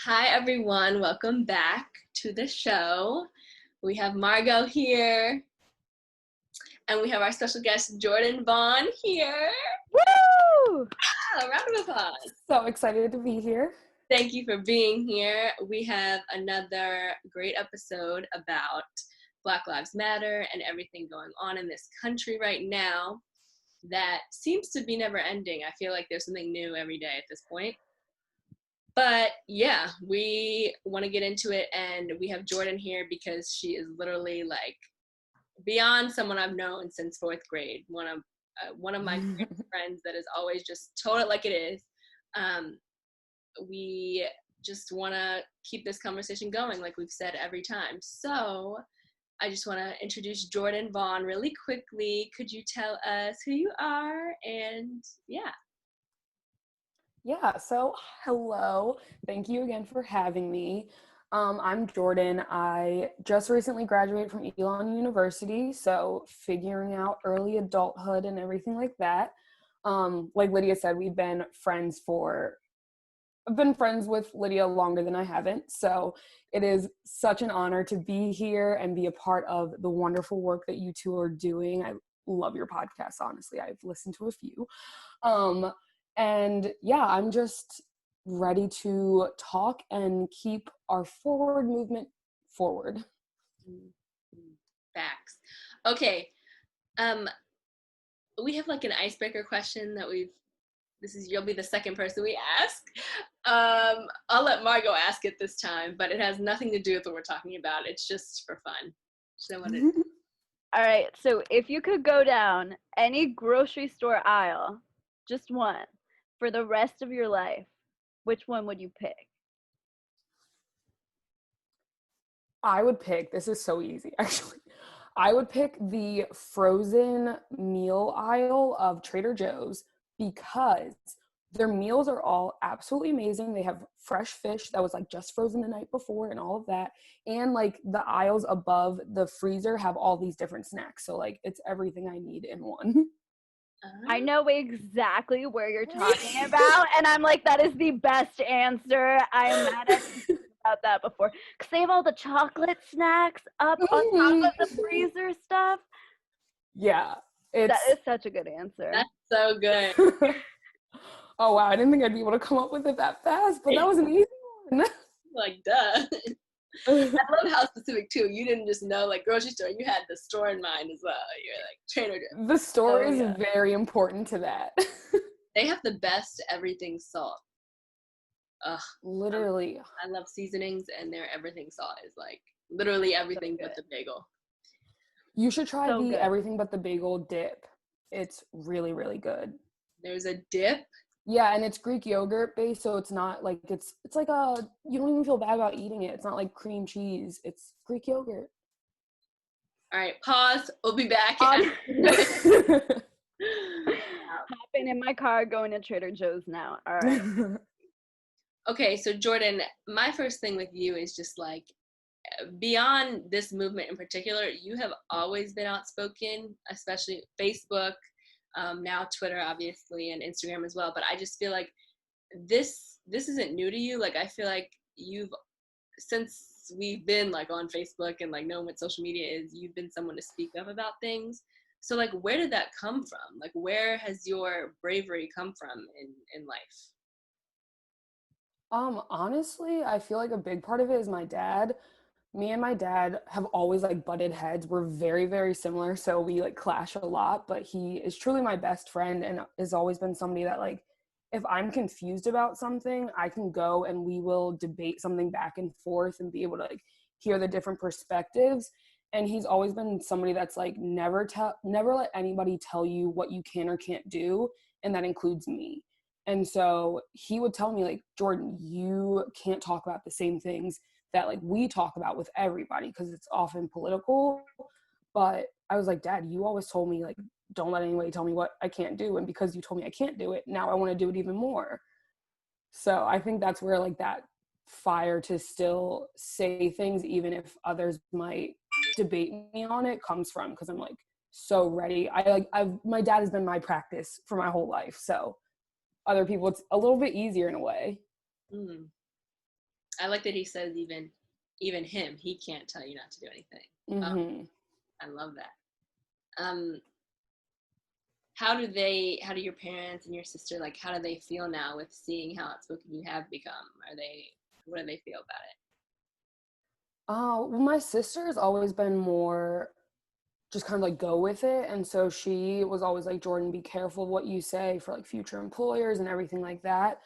Hi, everyone. Welcome back to the show. We have Margot here, and we have our special guest, Jordan Vaughn, here. Woo! A round of applause. So excited to be here. Thank you for being here. We have another great episode about Black Lives Matter and everything going on in this country right now that seems to be never ending. I feel like there's something new every day at this point. But yeah, we want to get into it, and we have Jordan here because she is literally like beyond someone I've known since fourth grade. One of my friends that is always just told it like it is. We just want to keep this conversation going, like we've said every time. So I just want to introduce Jordan Vaughn really quickly. Could you tell us who you are? And yeah. Yeah, so hello. Thank you again for having me. I'm Jordan. I just recently graduated from Elon University, so figuring out early adulthood and everything like that. Like Lydia said, I've been friends with Lydia longer than I haven't, so it is such an honor to be here and be a part of the wonderful work that you two are doing. I love your podcast, honestly. I've listened to a few. And yeah, I'm just ready to talk and keep our forward movement forward. Facts. Okay. We have like an icebreaker question that you'll be the second person we ask. I'll let Margot ask it this time, but it has nothing to do with what we're talking about. It's just for fun. All right, so if you could go down any grocery store aisle, just one, for the rest of your life, which one would you pick? This is so easy, actually. I would pick the frozen meal aisle of Trader Joe's because their meals are all absolutely amazing. They have fresh fish that was like just frozen the night before and all of that. And like the aisles above the freezer have all these different snacks. So like it's everything I need in one. I know exactly where you're talking about, and I'm like, that is the best answer. I am mad at you about that before. Because they have all the chocolate snacks up on top of the freezer stuff. Yeah. That is such a good answer. That's so good. Oh, wow. I didn't think I'd be able to come up with it that fast, but that was an easy one. Like, duh. I love how specific, too. You didn't just know, like, grocery store. You had the store in mind as well. You're like, Trader Joe's. The store is very important to that. They have the best everything salt. Ugh. Literally. I love seasonings, and their everything salt is, like, literally everything but the bagel. You should try the everything but the bagel dip. It's really, really good. There's a dip? Yeah, and it's Greek yogurt based, so it's not like it's like you don't even feel bad about eating it. It's not like cream cheese. It's Greek yogurt. All right, pause. We'll be back. Hopping in my car, going to Trader Joe's now. All right. Okay, so Jordan, my first thing with you is just like, beyond this movement in particular, you have always been outspoken, especially Facebook, now Twitter, obviously, and Instagram as well. But I just feel like this isn't new to you. Like, I feel like since we've been like on Facebook and like knowing what social media is, you've been someone to speak up about things. So like, where did that come from? Like, where has your bravery come from in life? Honestly, I feel like a big part of it is my dad. Me and my dad have always like butted heads. We're very, very similar, so we like clash a lot, but he is truly my best friend and has always been somebody that like, if I'm confused about something, I can go and we will debate something back and forth and be able to like hear the different perspectives. And he's always been somebody that's like, never let anybody tell you what you can or can't do, and that includes me. And so he would tell me like, Jordan, you can't talk about the same things that like we talk about with everybody because it's often political. But I was like, Dad, you always told me like, don't let anybody tell me what I can't do. And because you told me I can't do it, now I want to do it even more. So I think that's where like that fire to still say things, even if others might debate me on it, comes from, because I'm like so ready. My dad has been my practice for my whole life. So other people, it's a little bit easier in a way. I like that he says even him, he can't tell you not to do anything. Mm-hmm. I love that. How do your parents and your sister, like, how do they feel now with seeing how outspoken you have become? What do they feel about it? Well, my sister has always been more just kind of like go with it. And so she was always like, Jordan, be careful of what you say for like future employers and everything like that.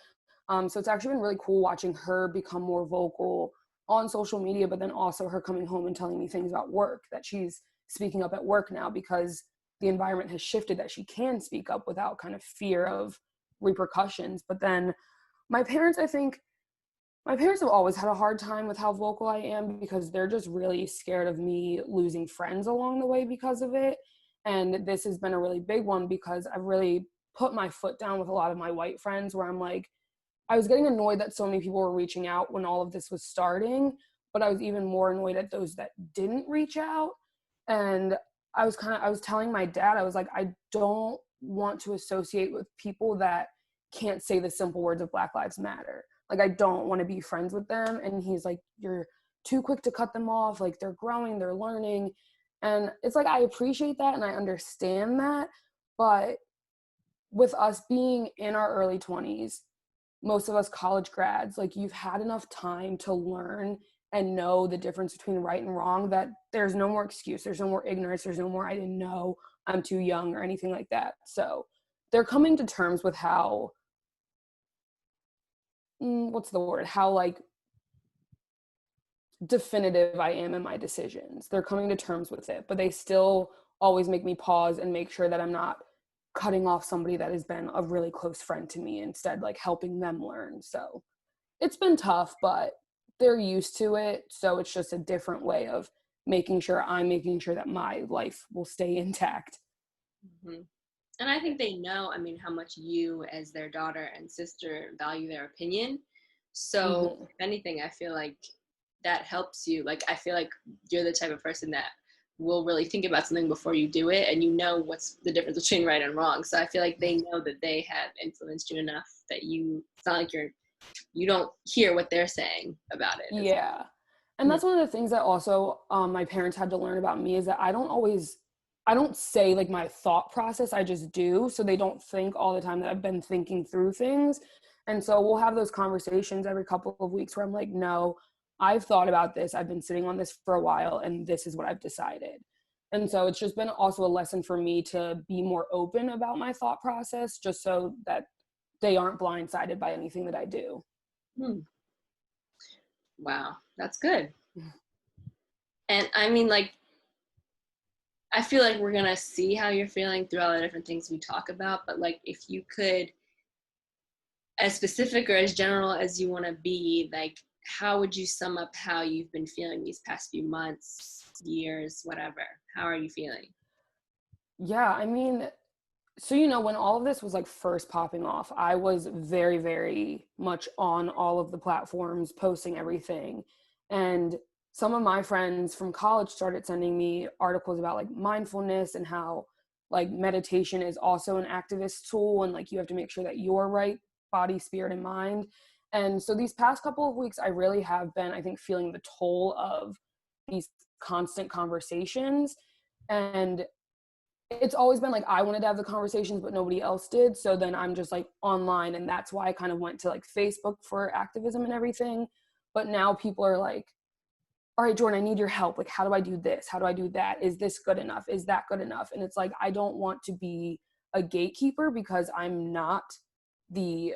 So it's actually been really cool watching her become more vocal on social media, but then also her coming home and telling me things about work, that she's speaking up at work now because the environment has shifted, that she can speak up without kind of fear of repercussions. But then my parents, I think, my parents have always had a hard time with how vocal I am because they're just really scared of me losing friends along the way because of it. And this has been a really big one because I've really put my foot down with a lot of my white friends where I'm like, I was getting annoyed that so many people were reaching out when all of this was starting, but I was even more annoyed at those that didn't reach out. And I was telling my dad, I was like, I don't want to associate with people that can't say the simple words of Black Lives Matter. Like, I don't want to be friends with them. And he's like, you're too quick to cut them off. Like, they're growing, they're learning. And it's like, I appreciate that and I understand that. But with us being in our early 20s, most of us college grads, like, you've had enough time to learn and know the difference between right and wrong, that there's no more excuse, there's no more ignorance, there's no more I didn't know, I'm too young, or anything like that. So they're coming to terms with how what's the word, how like definitive I am in my decisions. They're coming to terms with it, but they still always make me pause and make sure that I'm not cutting off somebody that has been a really close friend to me, instead like helping them learn. So it's been tough, but they're used to it. So it's just a different way of making sure that my life will stay intact. Mm-hmm. And I think they know, I mean, how much you, as their daughter and sister, value their opinion. So, Mm-hmm. if anything, I feel like that helps you. Like, I feel like you're the type of person that will really think about something before you do it, and you know what's the difference between right and wrong. So, I feel like they know that they have influenced you enough that it's not like you don't hear what they're saying about it. Yeah. And that's one of the things that also my parents had to learn about me, is that I don't say like my thought process, I just do. So they don't think all the time that I've been thinking through things. And so we'll have those conversations every couple of weeks where I'm like, no, I've thought about this. I've been sitting on this for a while and this is what I've decided. And so it's just been also a lesson for me to be more open about my thought process, just so that they aren't blindsided by anything that I do. Hmm. Wow, that's good. And I mean, like, I feel like we're gonna see how you're feeling through all the different things we talk about, but like, if you could, as specific or as general as you want to be, like, how would you sum up how you've been feeling these past few months, years, whatever? How are you feeling? Yeah, I mean, so when all of this was like first popping off, I was very, very much on all of the platforms, posting everything. And some of my friends from college started sending me articles about like mindfulness and how like meditation is also an activist tool, and like you have to make sure that you're right, body, spirit, and mind. And so these past couple of weeks, I really have been, I think, feeling the toll of these constant conversations. And it's always been like I wanted to have the conversations, but nobody else did. So then I'm just like online, and that's why I kind of went to like Facebook for activism and everything. But now people are like, all right, Jordan, I need your help. Like, how do I do this? How do I do that? Is this good enough? Is that good enough? And it's like, I don't want to be a gatekeeper, because the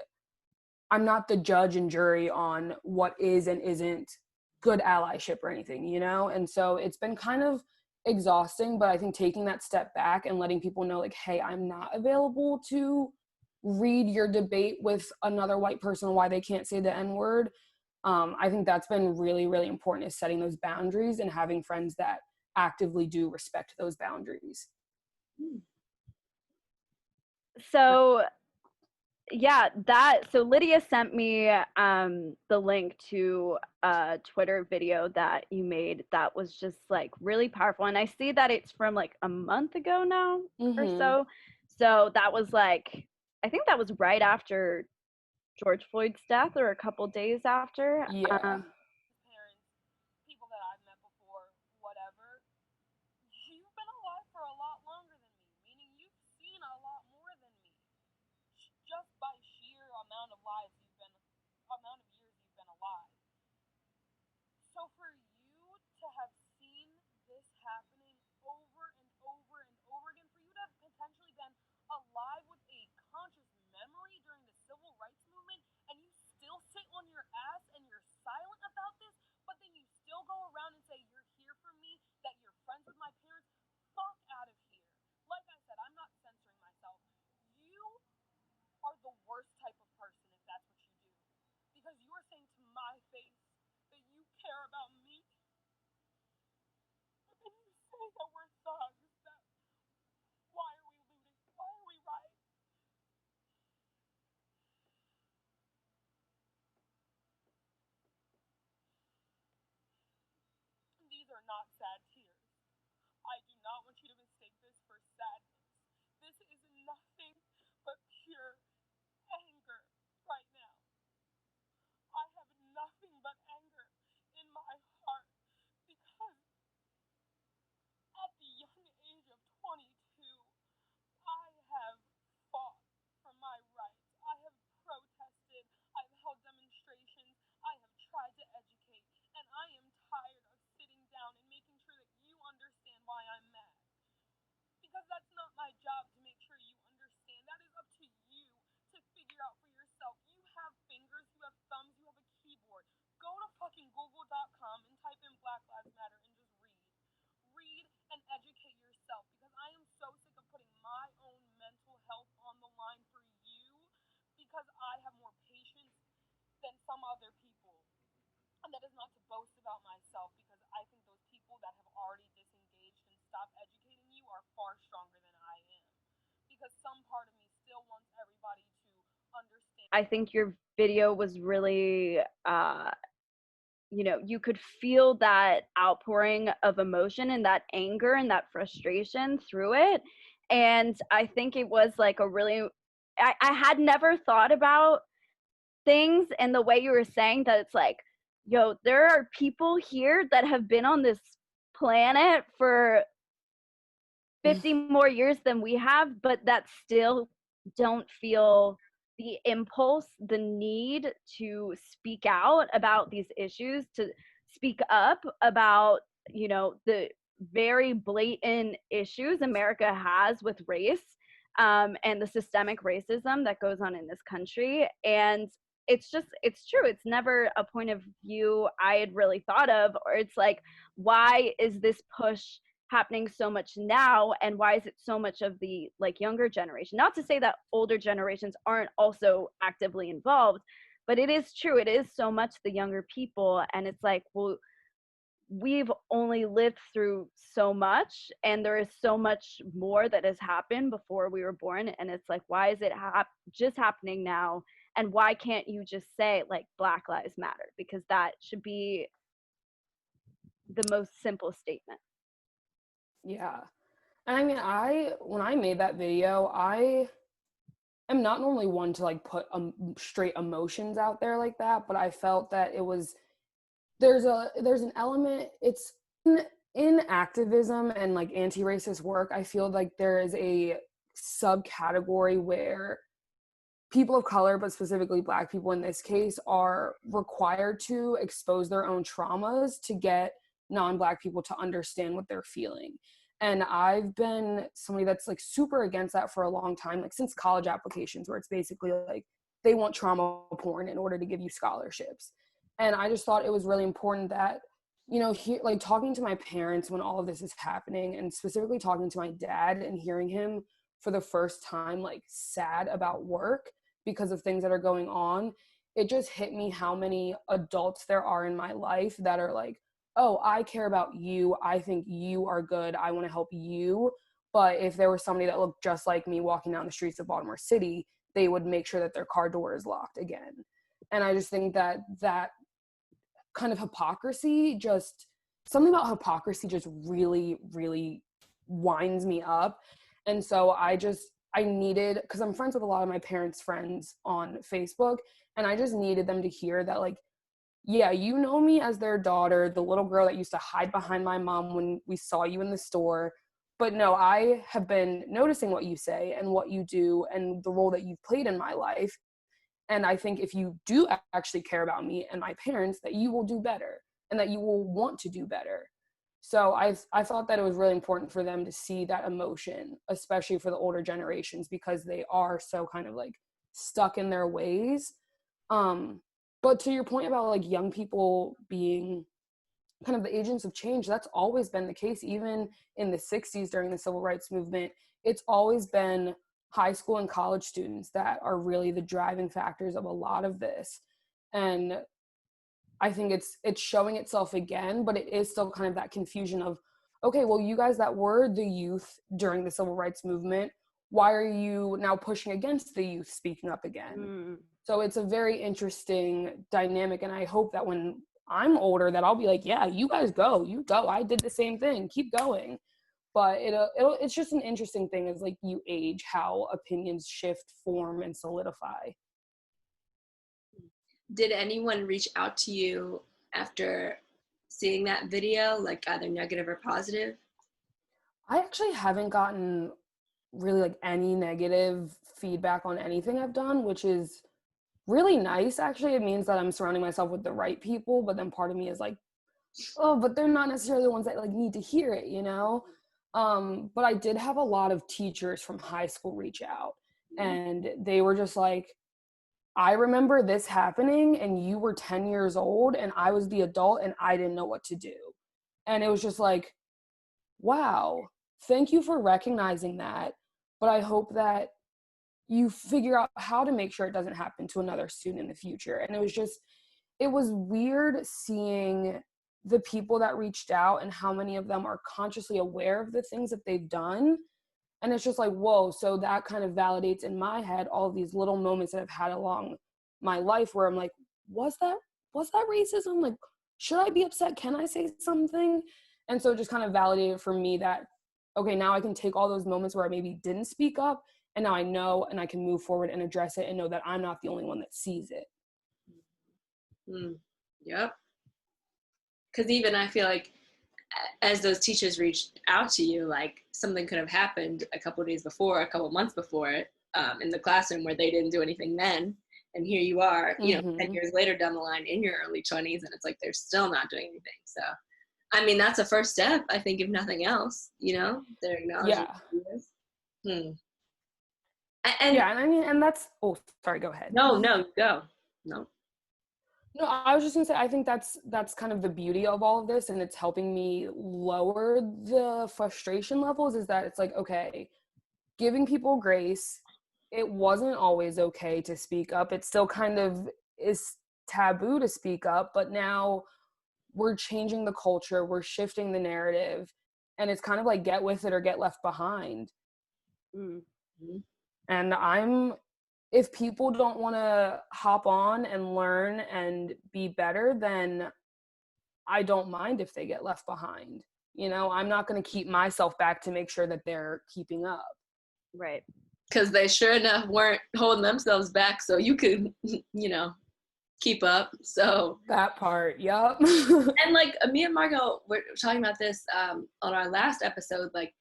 I'm not the judge and jury on what is and isn't good allyship or anything. And so it's been kind of exhausting, but I think taking that step back and letting people know, like, hey, I'm not available to read your debate with another white person why they can't say the N-word. I think that's been really, really important, is setting those boundaries and having friends that actively do respect those boundaries. So yeah, so Lydia sent me the link to a Twitter video that you made that was just like really powerful, and I see that it's from like a month ago now or so. So that was like, I think that was right after George Floyd's death or a couple days after. Yeah. Parents, people that I've met before, whatever, you've been alive for a lot longer than me, meaning you've seen a lot more than me. Just by sheer amount of years you've been alive. So for you to have seen this happening over and over and over again, for you to have potentially been alive with a conscious memory during the civil rights movement, and you still sit on your ass and you're silent about this, but then you still go around and say you're here for me, that you're friends with my parents, fuck out of here. Like I said, I'm not censoring myself. You are the worst type of person if that's what you do. Because you are saying to my face that you care about me, but then you say that we're thugs. That why are we looting? Why are we rioting? These are not sad tears. I do not want you to mistake this for sadness. This is nothing but pure anger right now. I have nothing but anger in my heart because at the young age of 22, I have fought for my rights. I have protested. I've held demonstrations. I have tried to educate. And I am tired of sitting down and making sure that you understand why I'm mad. Because that's not my job to make sure you understand. That is up to you to figure out for yourself. You have fingers, you have thumbs, you have a keyboard. Go to fucking google.com and type in Black Lives Matter and just read. Read and educate yourself because I am so sick of putting my own mental health on the line for you because I have more patience than some other people. And that is not to boast about myself because I think those people that have already disengaged and stopped educating you are far stronger than I am. Because some part of me still wants everybody to understand. I think your video was really you could feel that outpouring of emotion and that anger and that frustration through it. And I think it was like a really, I had never thought about things and the way you were saying that it's like, yo, there are people here that have been on this planet for 50 more years than we have, but that still don't feel the impulse, the need to speak out about these issues, to speak up about, the very blatant issues America has with race, and the systemic racism that goes on in this country. And it's true. It's never a point of view I had really thought of, or it's like, why is this push happening so much now, and why is it so much of the like younger generation? Not to say that older generations aren't also actively involved, but it is true, it is so much the younger people. And it's like, well, we've only lived through so much, and there is so much more that has happened before we were born. And it's like, why is it just happening now? And why can't you just say like Black Lives Matter? Because that should be the most simple statement. Yeah. And I mean, when I made that video, I am not normally one to like put straight emotions out there like that, but I felt that it was, there's an element, it's in activism and like anti-racist work, I feel like there is a subcategory where people of color, but specifically Black people in this case, are required to expose their own traumas to get non-Black people to understand what they're feeling. And I've been somebody that's like super against that for a long time, like since college applications, where it's basically like they want trauma porn in order to give you scholarships. And I just thought it was really important that, like talking to my parents when all of this is happening, and specifically talking to my dad and hearing him for the first time like sad about work because of things that are going on, it just hit me how many adults there are in my life that are like, oh, I care about you, I think you are good, I want to help you. But if there was somebody that looked just like me walking down the streets of Baltimore City, they would make sure that their car door is locked again. And I just think that kind of hypocrisy, just something about hypocrisy just really, really winds me up. And so I needed, because I'm friends with a lot of my parents' friends on Facebook, And I just needed them to hear that, like, yeah, you know me as their daughter, the little girl that used to hide behind my mom when we saw you in the store. But no, I have been noticing what you say and what you do and the role that you've played in my life. And I think if you do actually care about me and my parents, that you will do better and that you will want to do better. So I thought that it was really important for them to see that emotion, especially for the older generations, because they are so kind of like stuck in their ways. But to your point about like young people being kind of the agents of change, that's always been the case. Even in the 60s during the civil rights movement, it's always been high school and college students that are really the driving factors of a lot of this. And I think it's showing itself again, but it is still kind of that confusion of, okay, well, you guys that were the youth during the civil rights movement, why are you now pushing against the youth speaking up again? So it's a very interesting dynamic, and I hope that when I'm older that I'll be like, yeah, you guys go, you go. I did the same thing. Keep going. But it's just an interesting thing as like you age, how opinions shift, form, and solidify. Did anyone reach out to you after seeing that video, like either negative or positive? I actually haven't gotten really like any negative feedback on anything I've done, which is really nice. Actually, it means that I'm surrounding myself with the right people, but then part of me is like, oh, but they're not necessarily the ones that like need to hear it, you know? But I did have a lot of teachers from high school reach out, and they were just like, I remember this happening and you were 10 years old and I was the adult and I didn't know what to do. And it was just like, wow, thank you for recognizing that. But I hope that you figure out how to make sure it doesn't happen to another student in the future. And it was weird seeing the people that reached out and how many of them are consciously aware of the things that they've done. And it's just like, whoa, so that kind of validates in my head all of these little moments that I've had along my life where I'm like, was that racism? Like, should I be upset? Can I say something? And so it just kind of validated for me that, okay, now I can take all those moments where I maybe didn't speak up, and now I know and I can move forward and address it and know that I'm not the only one that sees it. Yep. Because even I feel like as those teachers reached out to you, like something could have happened a couple of days before, a couple of months before, in the classroom where they didn't do anything then. And here you are, 10 years later down the line in your early 20s, and it's like they're still not doing anything. So, I mean, that's a first step, I think, if nothing else, they're acknowledging. Yeah. And I mean, and that's, oh, sorry, go ahead. No, go. No, I was just gonna say, I think that's kind of the beauty of all of this, and it's helping me lower the frustration levels, is that it's like, okay, giving people grace. It wasn't always okay to speak up. It still kind of is taboo to speak up, but now we're changing the culture, we're shifting the narrative, and it's kind of like get with it or get left behind. Mm-hmm. And if people don't want to hop on and learn and be better, then I don't mind if they get left behind. I'm not going to keep myself back to make sure that they're keeping up. Right. Because they sure enough weren't holding themselves back so you could, keep up. So that part, yep. And like me and Margot were talking about this on our last episode, like,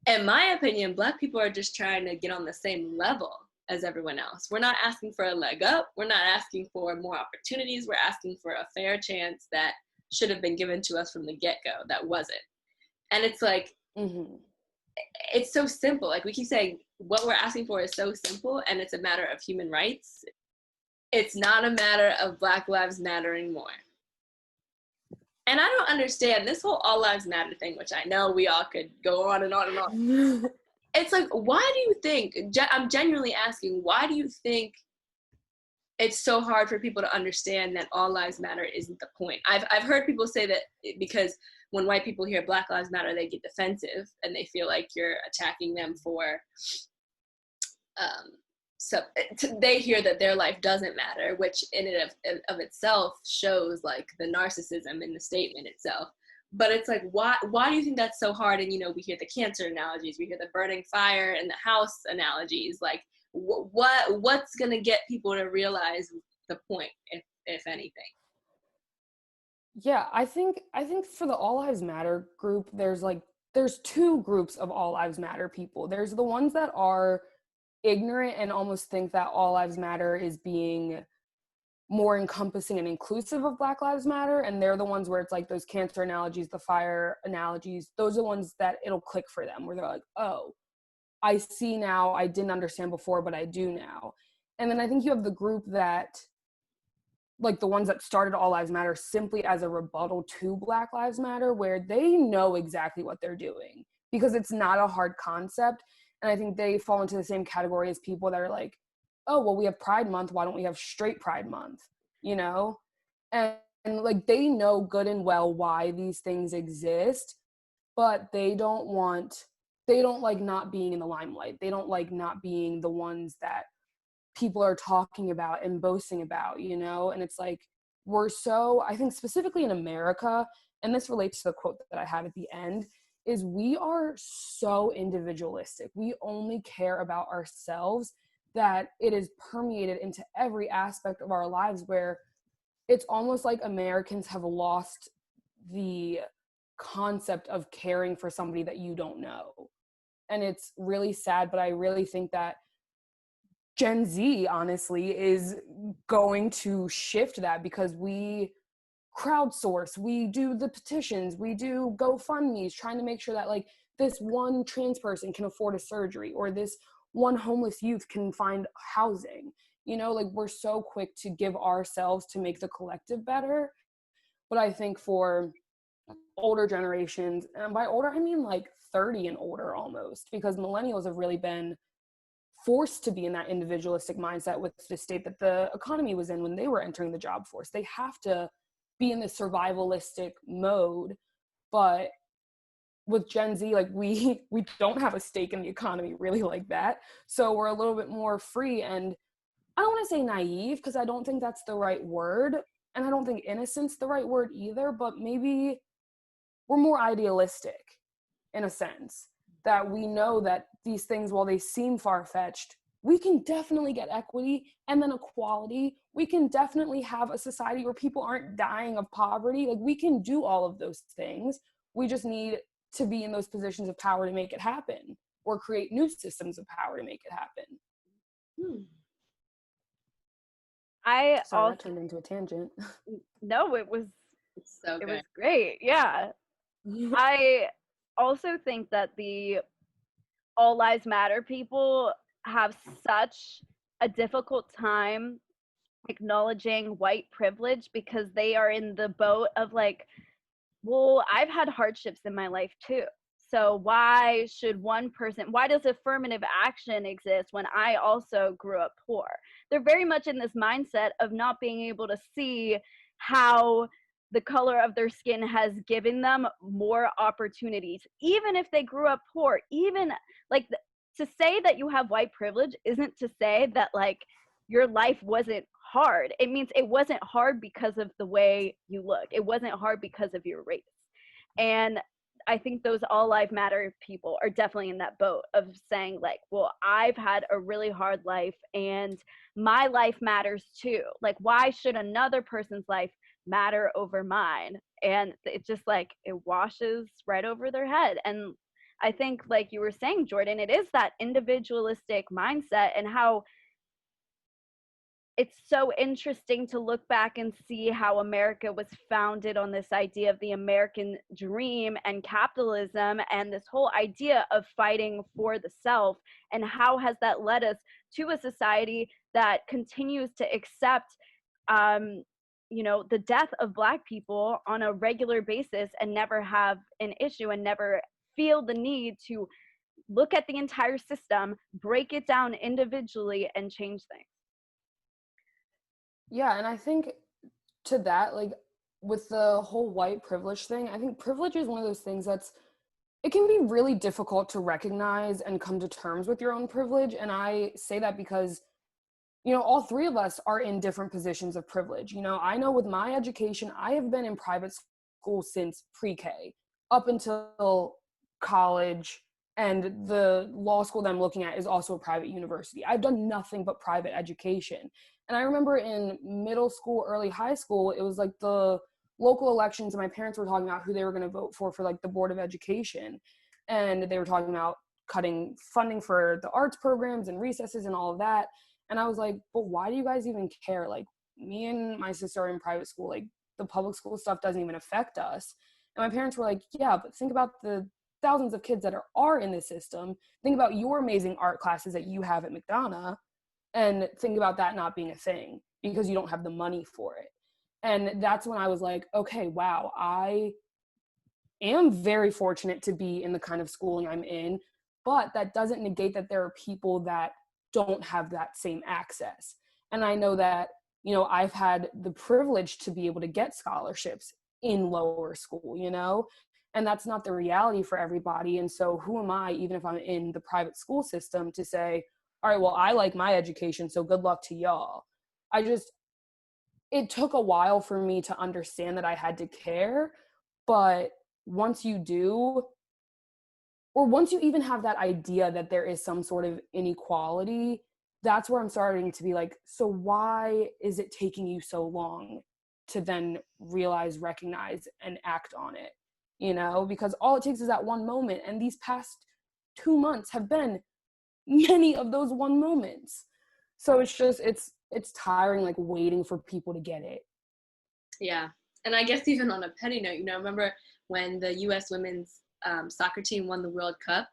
in my opinion, Black people are just trying to get on the same level as everyone else. We're not asking for a leg up. We're not asking for more opportunities. We're asking for a fair chance that should have been given to us from the get-go that wasn't. And it's like, it's so simple. Like we keep saying, what we're asking for is so simple, and it's a matter of human rights. It's not a matter of Black Lives Matter anymore. And I don't understand this whole all lives matter thing, which I know we all could go on and on and on. It's like, why do you think, I'm genuinely asking, why do you think it's so hard for people to understand that all lives matter isn't the point? I've heard people say that because when white people hear Black Lives Matter, they get defensive and they feel like you're attacking them for, so they hear that their life doesn't matter, which in and of itself shows like the narcissism in the statement itself. But it's like, why do you think that's so hard? And we hear the cancer analogies, we hear the burning fire and the house analogies. Like, what's going to get people to realize the point, if anything? Yeah, I think for the All Lives Matter group, there's two groups of All Lives Matter people. There's the ones that are ignorant and almost think that All Lives Matter is being more encompassing and inclusive of Black Lives Matter, and they're the ones where it's like those cancer analogies, the fire analogies, those are the ones that it'll click for them, where they're like, oh, I see now, I didn't understand before, but I do now. And then I think you have the group that, like the ones that started All Lives Matter simply as a rebuttal to Black Lives Matter, where they know exactly what they're doing because it's not a hard concept. And I think they fall into the same category as people that are like, oh, well, we have Pride Month, why don't we have straight Pride Month, you know? And like they know good and well why these things exist, but they don't like not being in the limelight. They don't like not being the ones that people are talking about and boasting about, you know? And it's like, I think specifically in America, and this relates to the quote that I had at the end, is we are so individualistic. We only care about ourselves, that it is permeated into every aspect of our lives, where it's almost like Americans have lost the concept of caring for somebody that you don't know. And it's really sad, but I really think that Gen Z, honestly, is going to shift that, because we crowdsource, we do the petitions, we do GoFundMe's, trying to make sure that like this one trans person can afford a surgery, or this one homeless youth can find housing. You know, like we're so quick to give ourselves to make the collective better. But I think for older generations, and by older, I mean like 30 and older almost, because millennials have really been forced to be in that individualistic mindset with the state that the economy was in when they were entering the job force. They have to be in this survivalistic mode. But with Gen Z, like we don't have a stake in the economy really like that. So we're a little bit more free, and I don't want to say naive, because I don't think that's the right word. And I don't think innocent's the right word either, but maybe we're more idealistic in a sense, that we know that these things, while they seem far-fetched, we can definitely get equity and then equality. We can definitely have a society where people aren't dying of poverty. Like we can do all of those things. We just need to be in those positions of power to make it happen, or create new systems of power to make it happen. Sorry, that turned into a tangent. No, it was So it good. was great. Yeah. I also think that the All Lives Matter people have such a difficult time acknowledging white privilege, because they are in the boat of like, well, I've had hardships in my life too. So why does affirmative action exist when I also grew up poor? They're very much in this mindset of not being able to see how the color of their skin has given them more opportunities, even if they grew up poor. Even like to say that you have white privilege isn't to say that like your life wasn't hard. It means it wasn't hard because of the way you look. It wasn't hard because of your race. And I think those All Lives Matter people are definitely in that boat of saying like, well, I've had a really hard life and my life matters too. Like, why should another person's life matter over mine? And it's just like, it washes right over their head. And I think, like you were saying, Jordan, it is that individualistic mindset, and how it's so interesting to look back and see how America was founded on this idea of the American dream and capitalism, and this whole idea of fighting for the self, and how has that led us to a society that continues to accept the death of Black people on a regular basis, and never have an issue and never feel the need to look at the entire system, break it down individually, and change things. Yeah, and I think to that, like with the whole white privilege thing, I think privilege is one of those things it can be really difficult to recognize and come to terms with your own privilege. And I say that because, all three of us are in different positions of privilege. I know with my education, I have been in private school since pre-K up until college, And the law school that I'm looking at is also a private university. I've done nothing but private education. And I remember in middle school, early high school, it was like the local elections and my parents were talking about who they were going to vote for like the Board of Education. And they were talking about cutting funding for the arts programs and recesses and all of that. And I was like, but why do you guys even care? Like, me and my sister are in private school. Like, the public school stuff doesn't even affect us. And my parents were like, yeah, but think about the thousands of kids that are in this system. Think about your amazing art classes that you have at McDonough, and think about that not being a thing because you don't have the money for it. And that's when I was like, okay, wow, I am very fortunate to be in the kind of schooling I'm in, but that doesn't negate that there are people that don't have that same access. And I know that, you know, I've had the privilege to be able to get scholarships in lower school, you know, and that's not the reality for everybody. And so who am I, even if I'm in the private school system, to say, all right, well, I like my education, so good luck to y'all. It took a while for me to understand that I had to care, but once you do, or once you even have that idea that there is some sort of inequality, that's where I'm starting to be like, so why is it taking you so long to then realize, recognize, and act on it? You know, because all it takes is that one moment. And these past 2 months have been many of those one moments. So it's just, it's tiring, like waiting for people to get it. Yeah. And I guess even on a petty note, you know, remember when the U.S. women's soccer team won the World Cup,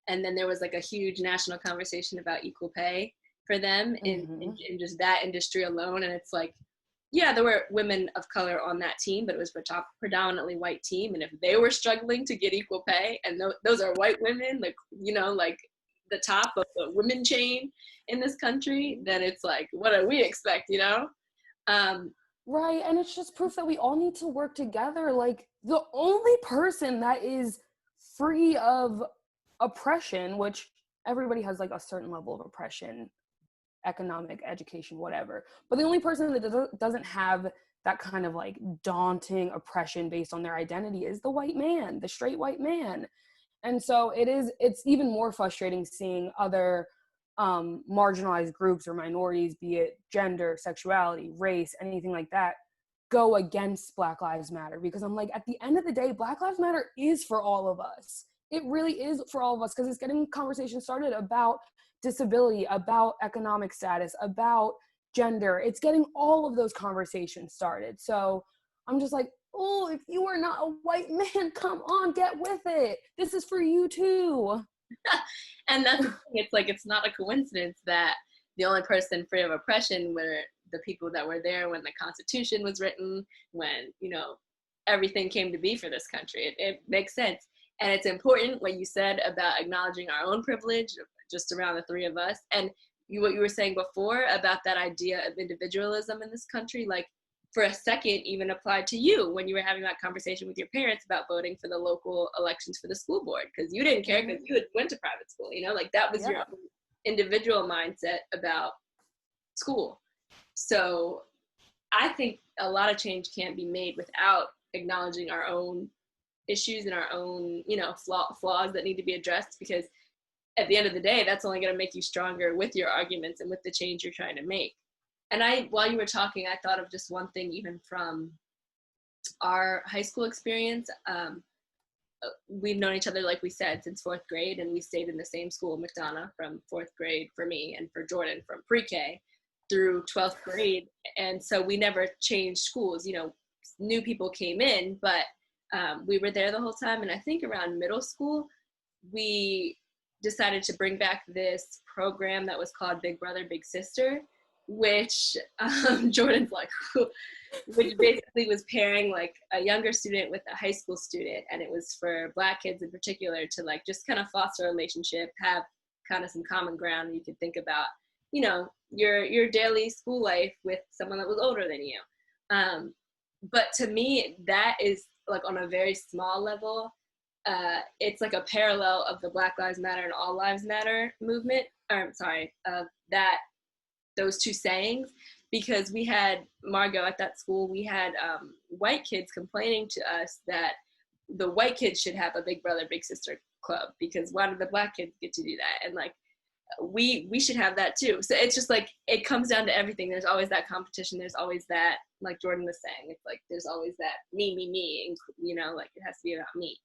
and then there was like a huge national conversation about equal pay for them in just that industry alone. And it's like, yeah, there were women of color on that team, but it was a predominantly white team. And if they were struggling to get equal pay, and those are white women, like, you know, like the top of the women chain in this country, then it's like, what do we expect, you know? Right, and it's just proof that we all need to work together. Like, the only person that is free of oppression, which everybody has like a certain level of oppression, economic, education, whatever, but the only person that doesn't have that kind of like daunting oppression based on their identity is the white man, the straight white man. And so it's even more frustrating seeing other marginalized groups or minorities, be it gender, sexuality, race, anything like that, go against Black Lives Matter. Because I'm like, at the end of the day, Black Lives Matter is for all of us. It really is for all of us, because it's getting conversation started about disability, about economic status, about gender. It's getting all of those conversations started. So I'm just like, oh, if you are not a white man, come on, get with it. This is for you too. And that's the thing. It's like, it's not a coincidence that the only person free of oppression were the people that were there when the Constitution was written, when, you know, everything came to be for this country. It makes sense. And it's important what you said about acknowledging our own privilege, just around the three of us. And what you were saying before about that idea of individualism in this country, like, for a second even applied to you when you were having that conversation with your parents about voting for the local elections for the school board, because you didn't care because you had went to private school, you know, like that was your individual mindset about school. So I think a lot of change can't be made without acknowledging our own issues and our own, you know, flaws that need to be addressed, because at the end of the day, that's only going to make you stronger with your arguments and with the change you're trying to make. And while you were talking, I thought of just one thing, even from our high school experience. We've known each other, like we said, since 4th grade, and we stayed in the same school, McDonough, from 4th grade for me, and for Jordan from pre-K through 12th grade. And so we never changed schools. You know, new people came in, but we were there the whole time. And I think around middle school, we decided to bring back this program that was called Big Brother, Big Sister, which Jordan's like, which basically was pairing like a younger student with a high school student. And it was for Black kids in particular to like just kind of foster a relationship, have kind of some common ground. You could think about, you know, your daily school life with someone that was older than you. But to me, that is like on a very small level. It's like a parallel of the Black Lives Matter and All Lives Matter movement. Those two sayings, because we had Margot at that school, we had white kids complaining to us that the white kids should have a Big Brother, Big Sister club, because why do the Black kids get to do that? And like, we should have that too. So it's just like, it comes down to everything. There's always that competition. There's always that, like Jordan was saying, it's like, there's always that me, and, you know, like it has to be about me.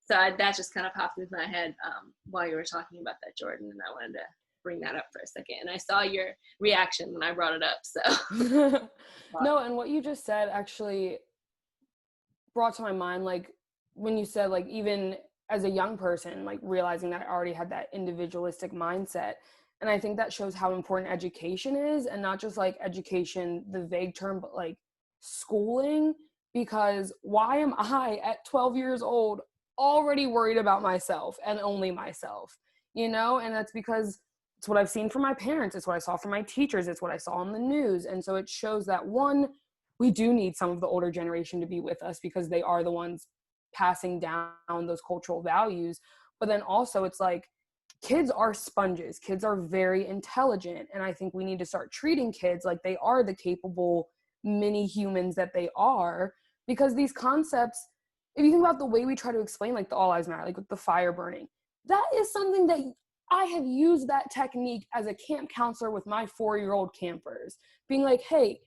So that just kind of popped into my head while you were talking about that, Jordan, and I wanted to bring that up for a second. And I saw your reaction when I brought it up, so. No, and what you just said actually brought to my mind, like when you said, like, even as a young person, like realizing that I already had that individualistic mindset. And I think that shows how important education is, and not just like education, the vague term, but like schooling. Because why am I at 12 years old already worried about myself and only myself, you know? And that's because it's what I've seen from my parents. It's what I saw from my teachers. It's what I saw on the news. And so it shows that, one, we do need some of the older generation to be with us, because they are the ones passing down those cultural values. But then also it's like, kids are sponges. Kids are very intelligent. And I think we need to start treating kids like they are the capable mini humans that they are. Because these concepts, if you think about the way we try to explain, like the all lives matter, like with the fire burning, that is something that I have used that technique as a camp counselor with my 4-year-old campers, being like, hey,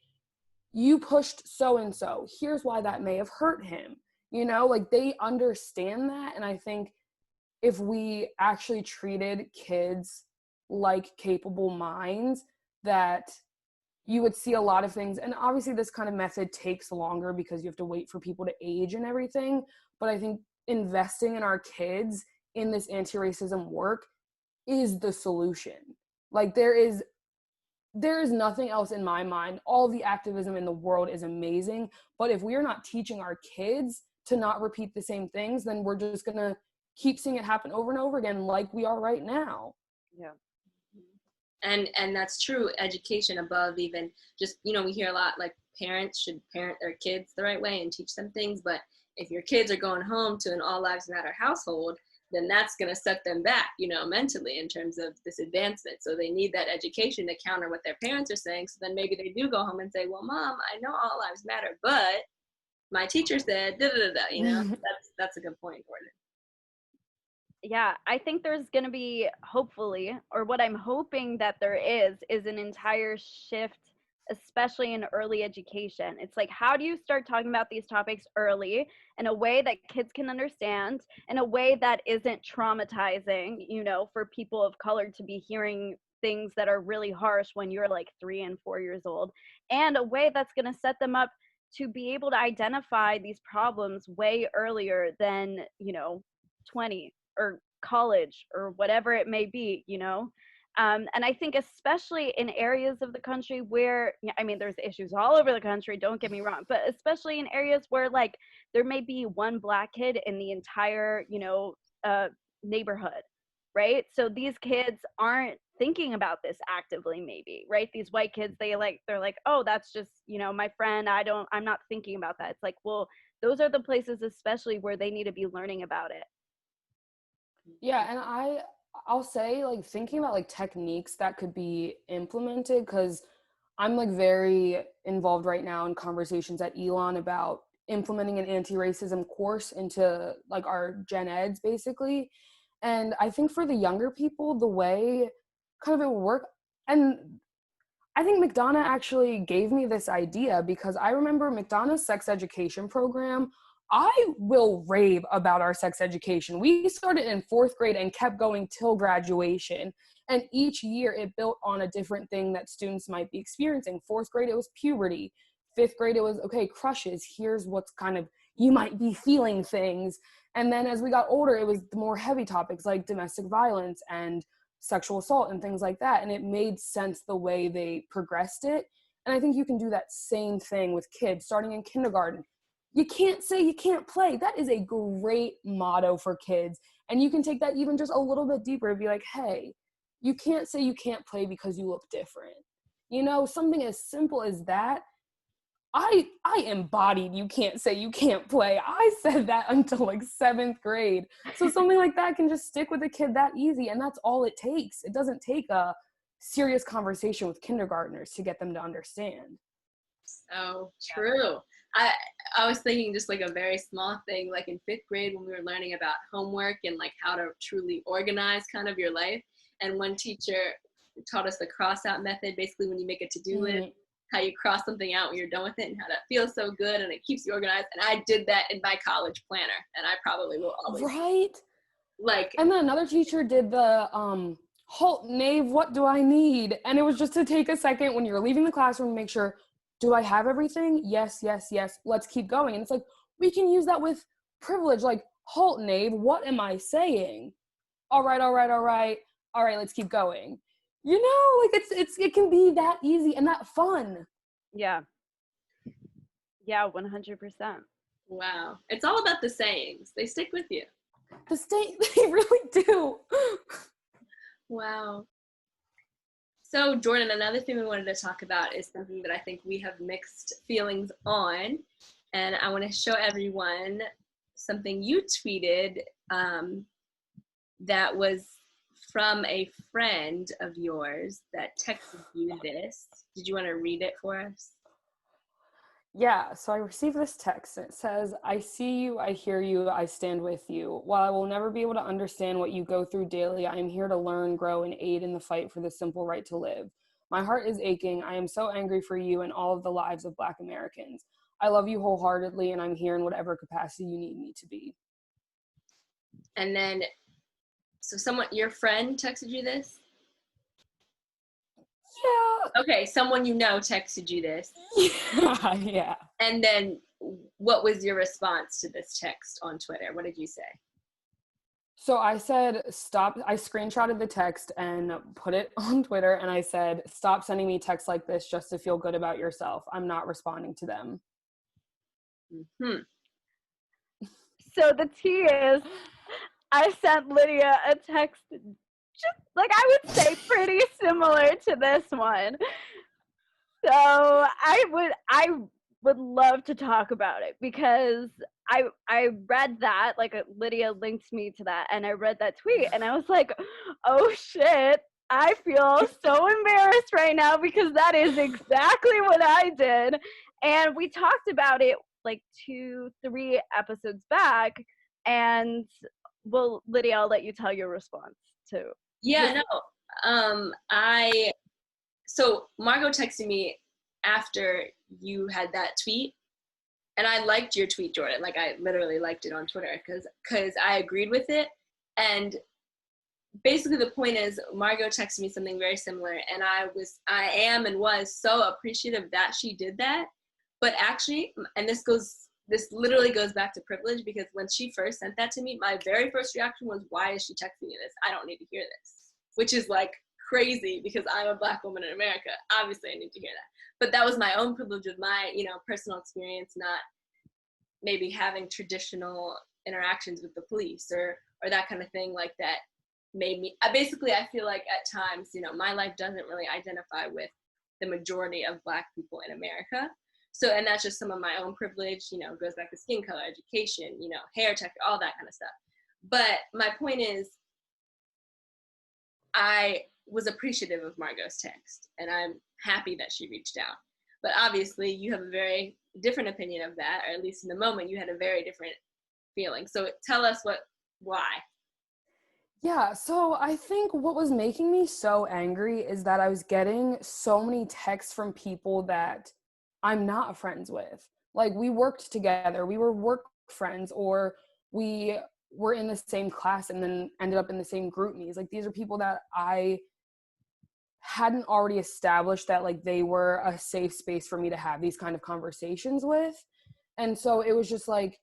you pushed so-and-so, here's why that may have hurt him. You know, like they understand that. And I think if we actually treated kids like capable minds, that you would see a lot of things. And obviously this kind of method takes longer because you have to wait for people to age and everything. But I think investing in our kids in this anti-racism work is the solution. Like there is nothing else in my mind. All the activism in the world is amazing, but if we are not teaching our kids to not repeat the same things, then we're just going to keep seeing it happen over and over again, like we are right now. Yeah. And that's true. Education above even just, you know, we hear a lot like parents should parent their kids the right way and teach them things. But if your kids are going home to an all lives matter household, then that's going to set them back, you know, mentally in terms of this advancement. So they need that education to counter what their parents are saying. So then maybe they do go home and say, well, Mom, I know all lives matter, but my teacher said, da, da, da, da, you know. That's a good point, Gordon. Yeah, I think there's going to be, hopefully, or what I'm hoping that there is an entire shift, especially in early education. It's like, how do you start talking about these topics early in a way that kids can understand, in a way that isn't traumatizing, you know, for people of color to be hearing things that are really harsh when you're like 3 and 4 years old, and a way that's going to set them up to be able to identify these problems way earlier than, you know, 20 or college or whatever it may be, you know. And I think especially in areas of the country where, I mean, there's issues all over the country, don't get me wrong, but especially in areas where like there may be one Black kid in the entire, you know, neighborhood, right? So these kids aren't thinking about this actively, maybe, right? These white kids, they're like, oh, that's just, you know, my friend, I'm not thinking about that. It's like, well, those are the places especially where they need to be learning about it. Yeah, and I'll say, like, thinking about like techniques that could be implemented, because I'm like very involved right now in conversations at Elon about implementing an anti-racism course into like our gen eds basically. And I think for the younger people, the way kind of it would work, and I think McDonough actually gave me this idea, because I remember McDonough's sex education program. I will rave about our sex education. We started in 4th grade and kept going till graduation. And each year it built on a different thing that students might be experiencing. 4th grade, it was puberty. 5th grade, it was, okay, crushes. Here's what's kind of, you might be feeling things. And then as we got older, it was the more heavy topics like domestic violence and sexual assault and things like that. And it made sense the way they progressed it. And I think you can do that same thing with kids starting in kindergarten. You can't say you can't play. That is a great motto for kids. And you can take that even just a little bit deeper and be like, hey, you can't say you can't play because you look different. You know, something as simple as that. I embodied you can't say you can't play. I said that until like 7th grade. So something like that can just stick with a kid that easy. And that's all it takes. It doesn't take a serious conversation with kindergartners to get them to understand. So true. I was thinking just like a very small thing, like in 5th grade when we were learning about homework and like how to truly organize kind of your life. And one teacher taught us the cross out method, basically when you make a to-do list, how you cross something out when you're done with it and how that feels so good and it keeps you organized. And I did that in my college planner, and I probably will always. Right? Like, and then another teacher did the halt Nave, what do I need? And it was just to take a second when you're leaving the classroom, make sure, do I have everything? Yes, yes, yes. Let's keep going. And it's like, we can use that with privilege. Like, halt Nave, what am I saying? All right, let's keep going. You know, like it can be that easy and that fun. Yeah. Yeah, 100%. wow. It's all about the sayings. They stick with you. They really do. Wow. So, Jordan, another thing we wanted to talk about is something that I think we have mixed feelings on. And I want to show everyone something you tweeted that was from a friend of yours that texted you this. Did you want to read it for us? Yeah, so I received this text and it says, I see you, I hear you, I stand with you. While I will never be able to understand what you go through daily, I am here to learn, grow, and aid in the fight for the simple right to live. My heart is aching. I am so angry for you and all of the lives of Black Americans. I love you wholeheartedly, and I'm here in whatever capacity you need me to be. And then, so your friend texted you this? Yeah. Okay, someone you know texted you this. Yeah. And then what was your response to this text on Twitter? What did you say? So I said, stop. I screenshotted the text and put it on Twitter. And I said, stop sending me texts like this just to feel good about yourself. I'm not responding to them. Mm-hmm. So the tea is, I sent Lydia a text, just like I would say pretty similar to this one. So I would love to talk about it because I read that, like Lydia linked me to that, and I read that tweet and I was like, oh shit, I feel so embarrassed right now because that is exactly what I did. And we talked about it like 2-3 episodes back, and well, Lydia, I'll let you tell your response too. Yeah, no. So Margot texted me after you had that tweet, and I liked your tweet, Jordan. Like, I literally liked it on Twitter because I agreed with it. And basically the point is, Margot texted me something very similar, and I am and was so appreciative that she did that. But actually, and this literally goes back to privilege, because when she first sent that to me, my very first reaction was, why is she texting me this? I don't need to hear this. Which is like crazy because I'm a Black woman in America. Obviously I need to hear that. But that was my own privilege with my, personal experience, not maybe having traditional interactions with the police or that kind of thing, like that made me, I feel like at times, my life doesn't really identify with the majority of Black people in America. So, and that's just some of my own privilege, goes back to skin color, education, hair texture, all that kind of stuff. But my point is, I was appreciative of Margot's text, and I'm happy that she reached out. But obviously, you have a very different opinion of that, or at least in the moment, you had a very different feeling. So tell us why. Yeah, so I think what was making me so angry is that I was getting so many texts from people that I'm not friends with. Like, we worked together, we were work friends, or we were in the same class and then ended up in the same group meets. Like, these are people that I hadn't already established that like they were a safe space for me to have these kind of conversations with. And so it was just like,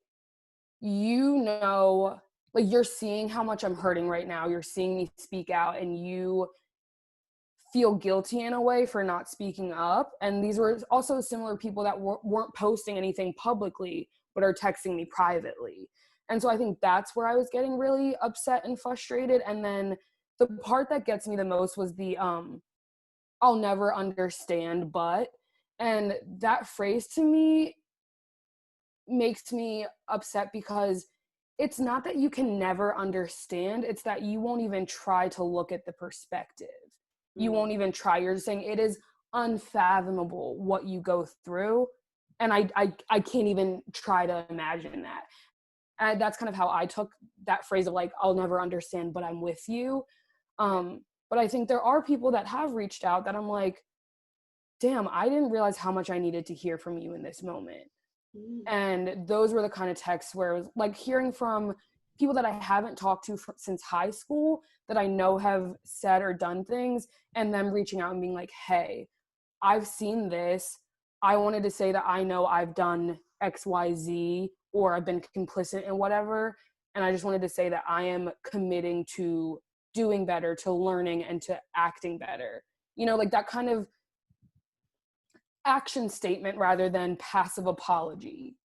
like, you're seeing how much I'm hurting right now. You're seeing me speak out, and you feel guilty in a way for not speaking up. And these were also similar people that weren't posting anything publicly, but are texting me privately. And so I think that's where I was getting really upset and frustrated. And then the part that gets me the most was the, I'll never understand, but, and that phrase to me makes me upset because it's not that you can never understand, it's that you won't even try to look at the perspective. You won't even try. You're just saying it is unfathomable what you go through. And I can't even try to imagine that. And that's kind of how I took that phrase of like, I'll never understand, but I'm with you. But I think there are people that have reached out that I'm like, damn, I didn't realize how much I needed to hear from you in this moment. And those were the kind of texts where it was like hearing from people that I haven't talked to since high school that I know have said or done things, and them reaching out and being like, hey, I've seen this. I wanted to say that I know I've done XYZ or I've been complicit in whatever. And I just wanted to say that I am committing to doing better, to learning, and to acting better. You know, like that kind of action statement rather than passive apology,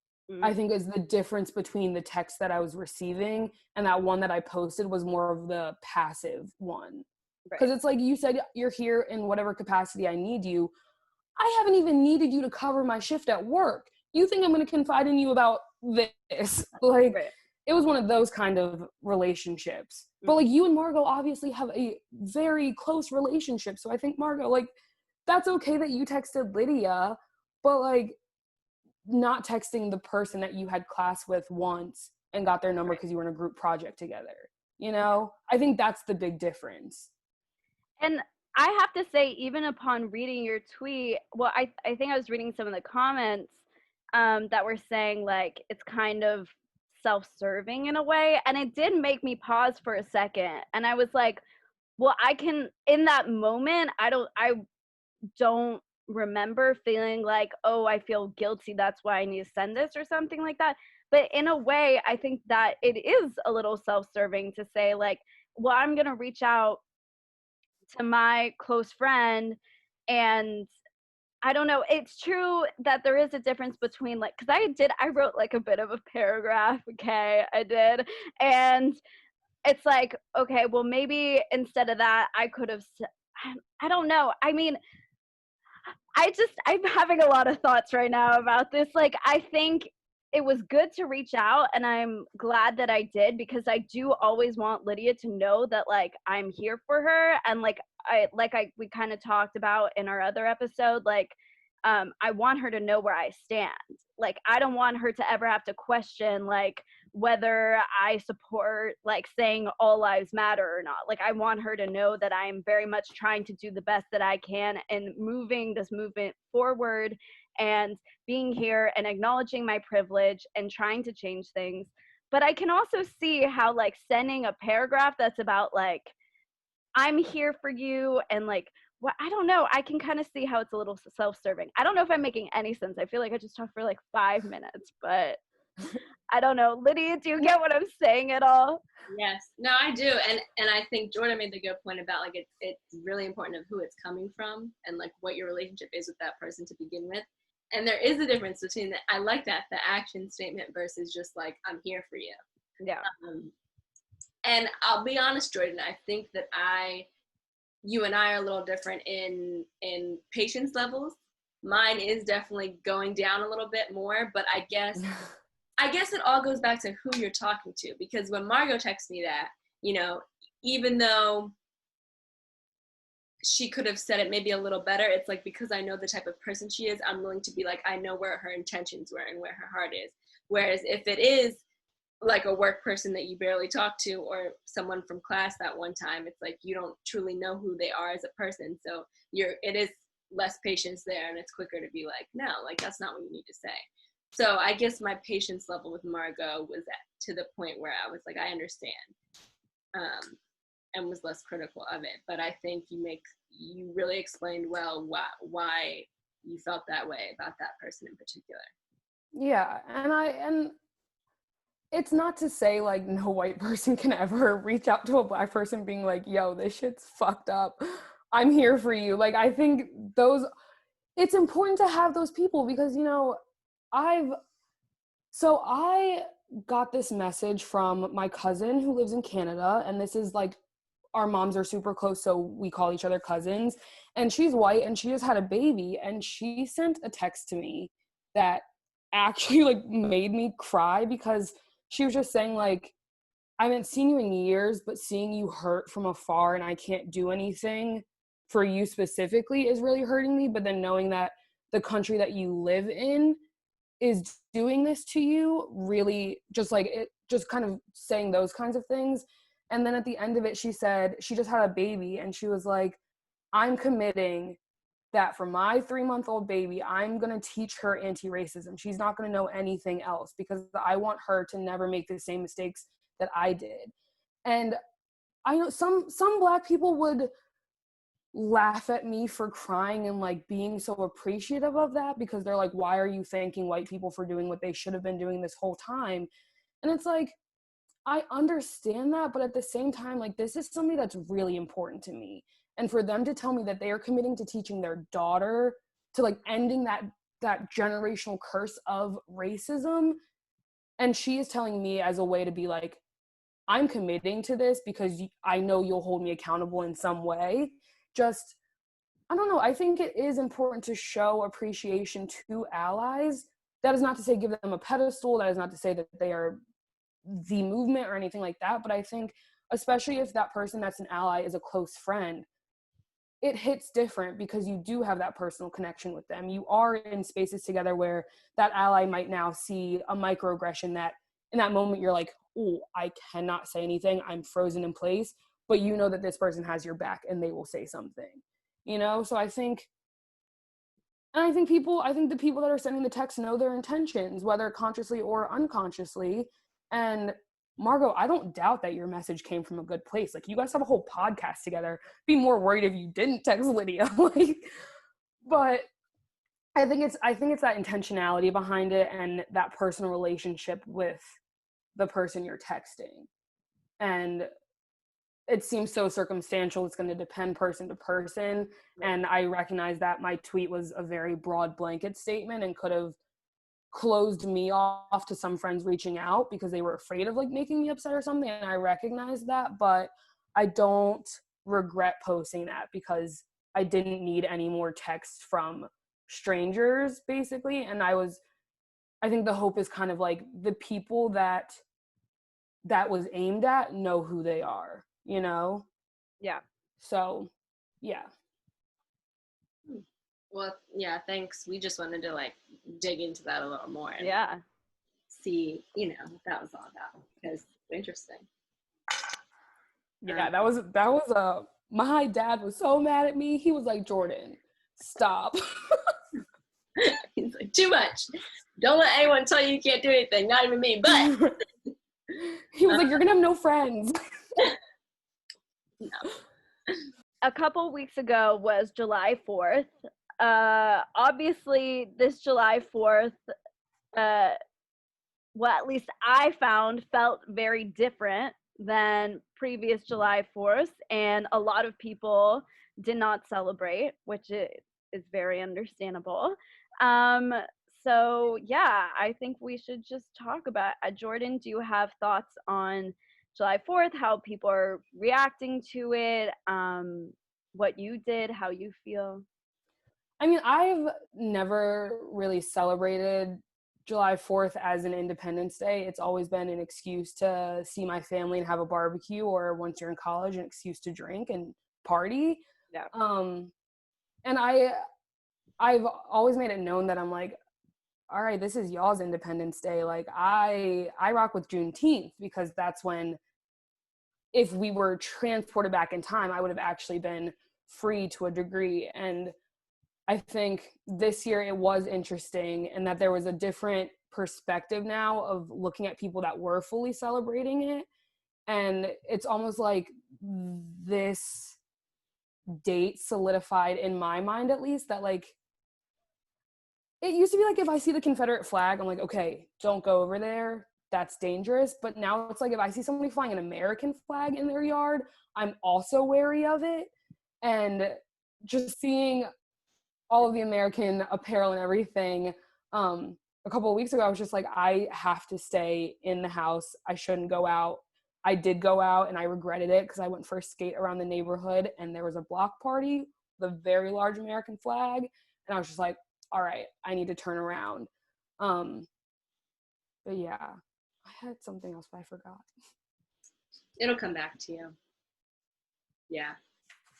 I think is the difference between the text that I was receiving and that one that I posted was more of the passive one. Because it's like you said, you're here in whatever capacity I need you. I haven't even needed you to cover my shift at work. You think I'm going to confide in you about this? Like, it was one of those kind of relationships. But like you and Margot obviously have a very close relationship. So I think Margot, like, that's okay that you texted Lydia, but like not texting the person that you had class with once and got their number because you were in a group project together. You know, I think that's the big difference. And I have to say, even upon reading your tweet, well, I think I was reading some of the comments that were saying like it's kind of self-serving in a way, and it did make me pause for a second. And I was like, well, I can, in that moment, I don't remember feeling like, oh, I feel guilty, that's why I need to send this or something like that. But in a way, I think that it is a little self-serving to say like, well, I'm going to reach out to my close friend. And I don't know, it's true that there is a difference between like, because I wrote like a bit of a paragraph, okay, I did. And it's like, okay, well, maybe instead of that, I could have, I don't know. I mean, I'm having a lot of thoughts right now about this. Like, I think it was good to reach out, and I'm glad that I did, because I do always want Lydia to know that like I'm here for her. And like we kind of talked about in our other episode, like I want her to know where I stand. Like, I don't want her to ever have to question like whether I support like saying all lives matter or not. Like, I want her to know that I'm very much trying to do the best that I can and moving this movement forward and being here and acknowledging my privilege and trying to change things. But I can also see how like sending a paragraph that's about like, I'm here for you, and like, well, I don't know. I can kind of see how it's a little self-serving. I don't know if I'm making any sense. I feel like I just talked for like 5 minutes, but I don't know. Lydia, do you get what I'm saying at all? Yes, no, I do. And I think Jordan made the good point about like it's really important of who it's coming from and like what your relationship is with that person to begin with. And there is a difference between that. I like that, the action statement versus just like, I'm here for you. Yeah. And I'll be honest, Jordan, I think that you and I are a little different in patience levels. Mine is definitely going down a little bit more, but I guess it all goes back to who you're talking to, because when Margot texts me that, you know, even though she could have said it maybe a little better, it's like, because I know the type of person she is, I'm willing to be like, I know where her intentions were and where her heart is. Whereas if it is like a work person that you barely talk to, or someone from class that one time, it's like you don't truly know who they are as a person. So it is less patience there, and it's quicker to be like, no, like that's not what you need to say. So I guess my patience level with Margot was to the point where I was like, I understand, and was less critical of it. But I think you really explained well why you felt that way about that person in particular. Yeah, and it's not to say like no white person can ever reach out to a black person being like, yo, this shit's fucked up, I'm here for you. Like, I think it's important to have those people, because, you know, I got this message from my cousin who lives in Canada, and this is like, our moms are super close, so we call each other cousins, and she's white and she just had a baby, and she sent a text to me that actually like made me cry, because she was just saying like, I haven't seen you in years, but seeing you hurt from afar and I can't do anything for you specifically is really hurting me. But then knowing that the country that you live in is doing this to you, really just like it, just kind of saying those kinds of things. And then at the end of it, she said she just had a baby, and she was like, I'm committing that for my 3-month-old baby, I'm going to teach her anti-racism. She's not going to know anything else, because I want her to never make the same mistakes that I did. And I know some Black people would laugh at me for crying and like being so appreciative of that, because they're like, why are you thanking white people for doing what they should have been doing this whole time? And it's like, I understand that, but at the same time, like, this is something that's really important to me. And for them to tell me that they are committing to teaching their daughter, to like ending that generational curse of racism, and she is telling me as a way to be like, I'm committing to this because I know you'll hold me accountable in some way. Just, I don't know, I think it is important to show appreciation to allies. That is not to say give them a pedestal. That is not to say that they are the movement or anything like that. But I think, especially if that person that's an ally is a close friend, it hits different because you do have that personal connection with them. You are in spaces together where that ally might now see a microaggression that in that moment you're like, oh, I cannot say anything. I'm frozen in place. But you know that this person has your back and they will say something, you know? So I think the people that are sending the text know their intentions, whether consciously or unconsciously. And Margot, I don't doubt that your message came from a good place. Like, you guys have a whole podcast together. Be more worried if you didn't text Lydia. Like, but I think it's that intentionality behind it and that personal relationship with the person you're texting. And it seems so circumstantial. It's going to depend person to person. And I recognize that my tweet was a very broad blanket statement and could have closed me off to some friends reaching out because they were afraid of like making me upset or something. And I recognize that, but I don't regret posting that because I didn't need any more text from strangers, basically. And I think the hope is kind of like the people that was aimed at know who they are, you know? Yeah. So, yeah. Well, yeah, thanks. We just wanted to like dig into that a little more and see, what that was all about, because it's interesting. Yeah, that was my dad was so mad at me. He was like, Jordan, stop. He's like, too much. Don't let anyone tell you you can't do anything, not even me, but he was like, you're gonna have no friends. No. A couple weeks ago was July 4th. Obviously, this July 4th, well, at least I found, felt very different than previous July 4th, and a lot of people did not celebrate, which is very understandable. So yeah, I think we should just talk about it. Jordan, do you have thoughts on July 4th, how people are reacting to it, what you did, how you feel? I mean, I've never really celebrated July 4th as an Independence Day. It's always been an excuse to see my family and have a barbecue, or once you're in college, an excuse to drink and party. Yeah. And I've always made it known that I'm like, all right, this is y'all's Independence Day. Like, I rock with Juneteenth because that's when, if we were transported back in time, I would have actually been free to a degree. And I think this year it was interesting, and that there was a different perspective now of looking at people that were fully celebrating it. And it's almost like this date solidified in my mind, at least, that like, it used to be like, if I see the Confederate flag, I'm like, okay, don't go over there. That's dangerous. But now it's like, if I see somebody flying an American flag in their yard, I'm also wary of it. And just seeing all of the American apparel and everything, a couple of weeks ago, I was just like, I have to stay in the house. I shouldn't go out. I did go out and I regretted it because I went for a skate around the neighborhood and there was a block party, the very large American flag. And I was just like, all right, I need to turn around. But yeah, I had something else, but I forgot. It'll come back to you. Yeah.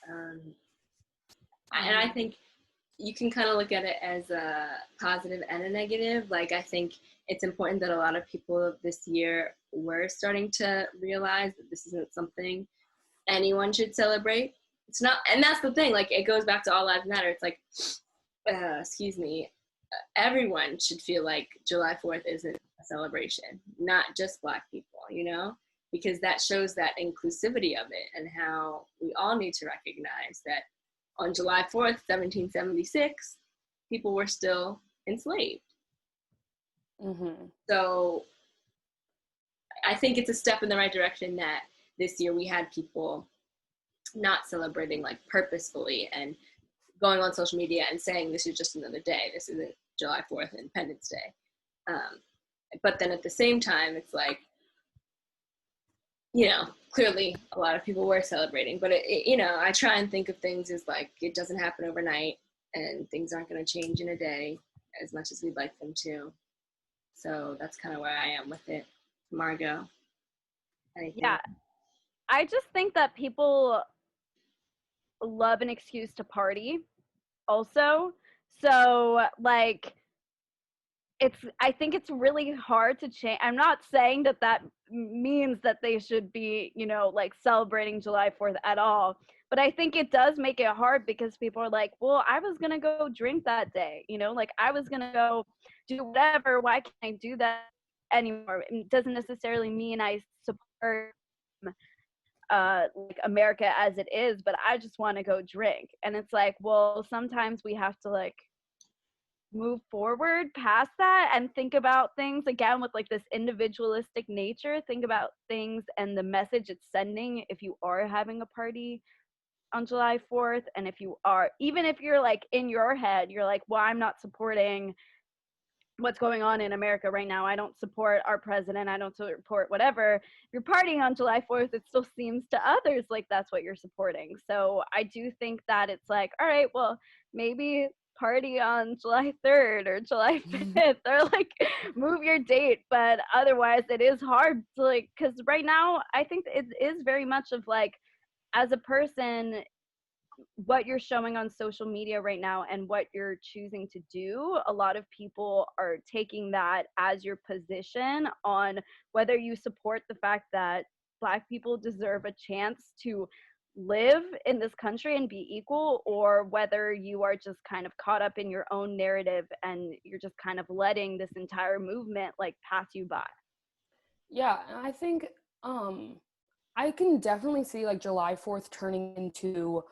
And I think you can kind of look at it as a positive and a negative. Like, I think it's important that a lot of people this year were starting to realize that this isn't something anyone should celebrate. It's not, and that's the thing, like, it goes back to all lives matter. It's like, excuse me, everyone should feel like July 4th isn't a celebration, not just Black people, you know, because that shows that inclusivity of it, and how we all need to recognize that on July 4th, 1776, people were still enslaved. Mm-hmm. So I think it's a step in the right direction that this year we had people not celebrating like purposefully and going on social media and saying this is just another day. This isn't July 4th, Independence Day. But then at the same time, it's like, you know, clearly a lot of people were celebrating, but you know, I try and think of things as like, it doesn't happen overnight and things aren't going to change in a day as much as we'd like them to. So that's kind of where I am with it. Margot, anything? Yeah, I just think that people love an excuse to party also. So like, I think it's really hard to change. I'm not saying that that means that they should be, you know, like celebrating July 4th at all, but I think it does make it hard because people are like, well, I was going to go drink that day, you know, like I was going to go do whatever. Why can't I do that anymore? It doesn't necessarily mean I support like America as it is, but I just want to go drink. And it's like, well, sometimes we have to like move forward past that and think about things again with like this individualistic nature. Think about things and the message it's sending if you are having a party on July 4th. And if you are, even if you're like in your head, you're like, well, I'm not supporting what's going on in America right now. I don't support our president. I don't support whatever. If you're partying on July 4th, it still seems to others like that's what you're supporting. So I do think that it's like, all right, well, maybe party on July 3rd or July 5th or like move your date. But otherwise, it is hard to like, because right now, I think it is very much of like, as a person, what you're showing on social media right now and what you're choosing to do, a lot of people are taking that as your position on whether you support the fact that Black people deserve a chance to live in this country and be equal, or whether you are just kind of caught up in your own narrative and you're just kind of letting this entire movement like pass you by. Yeah, and I think I can definitely see like July 4th turning into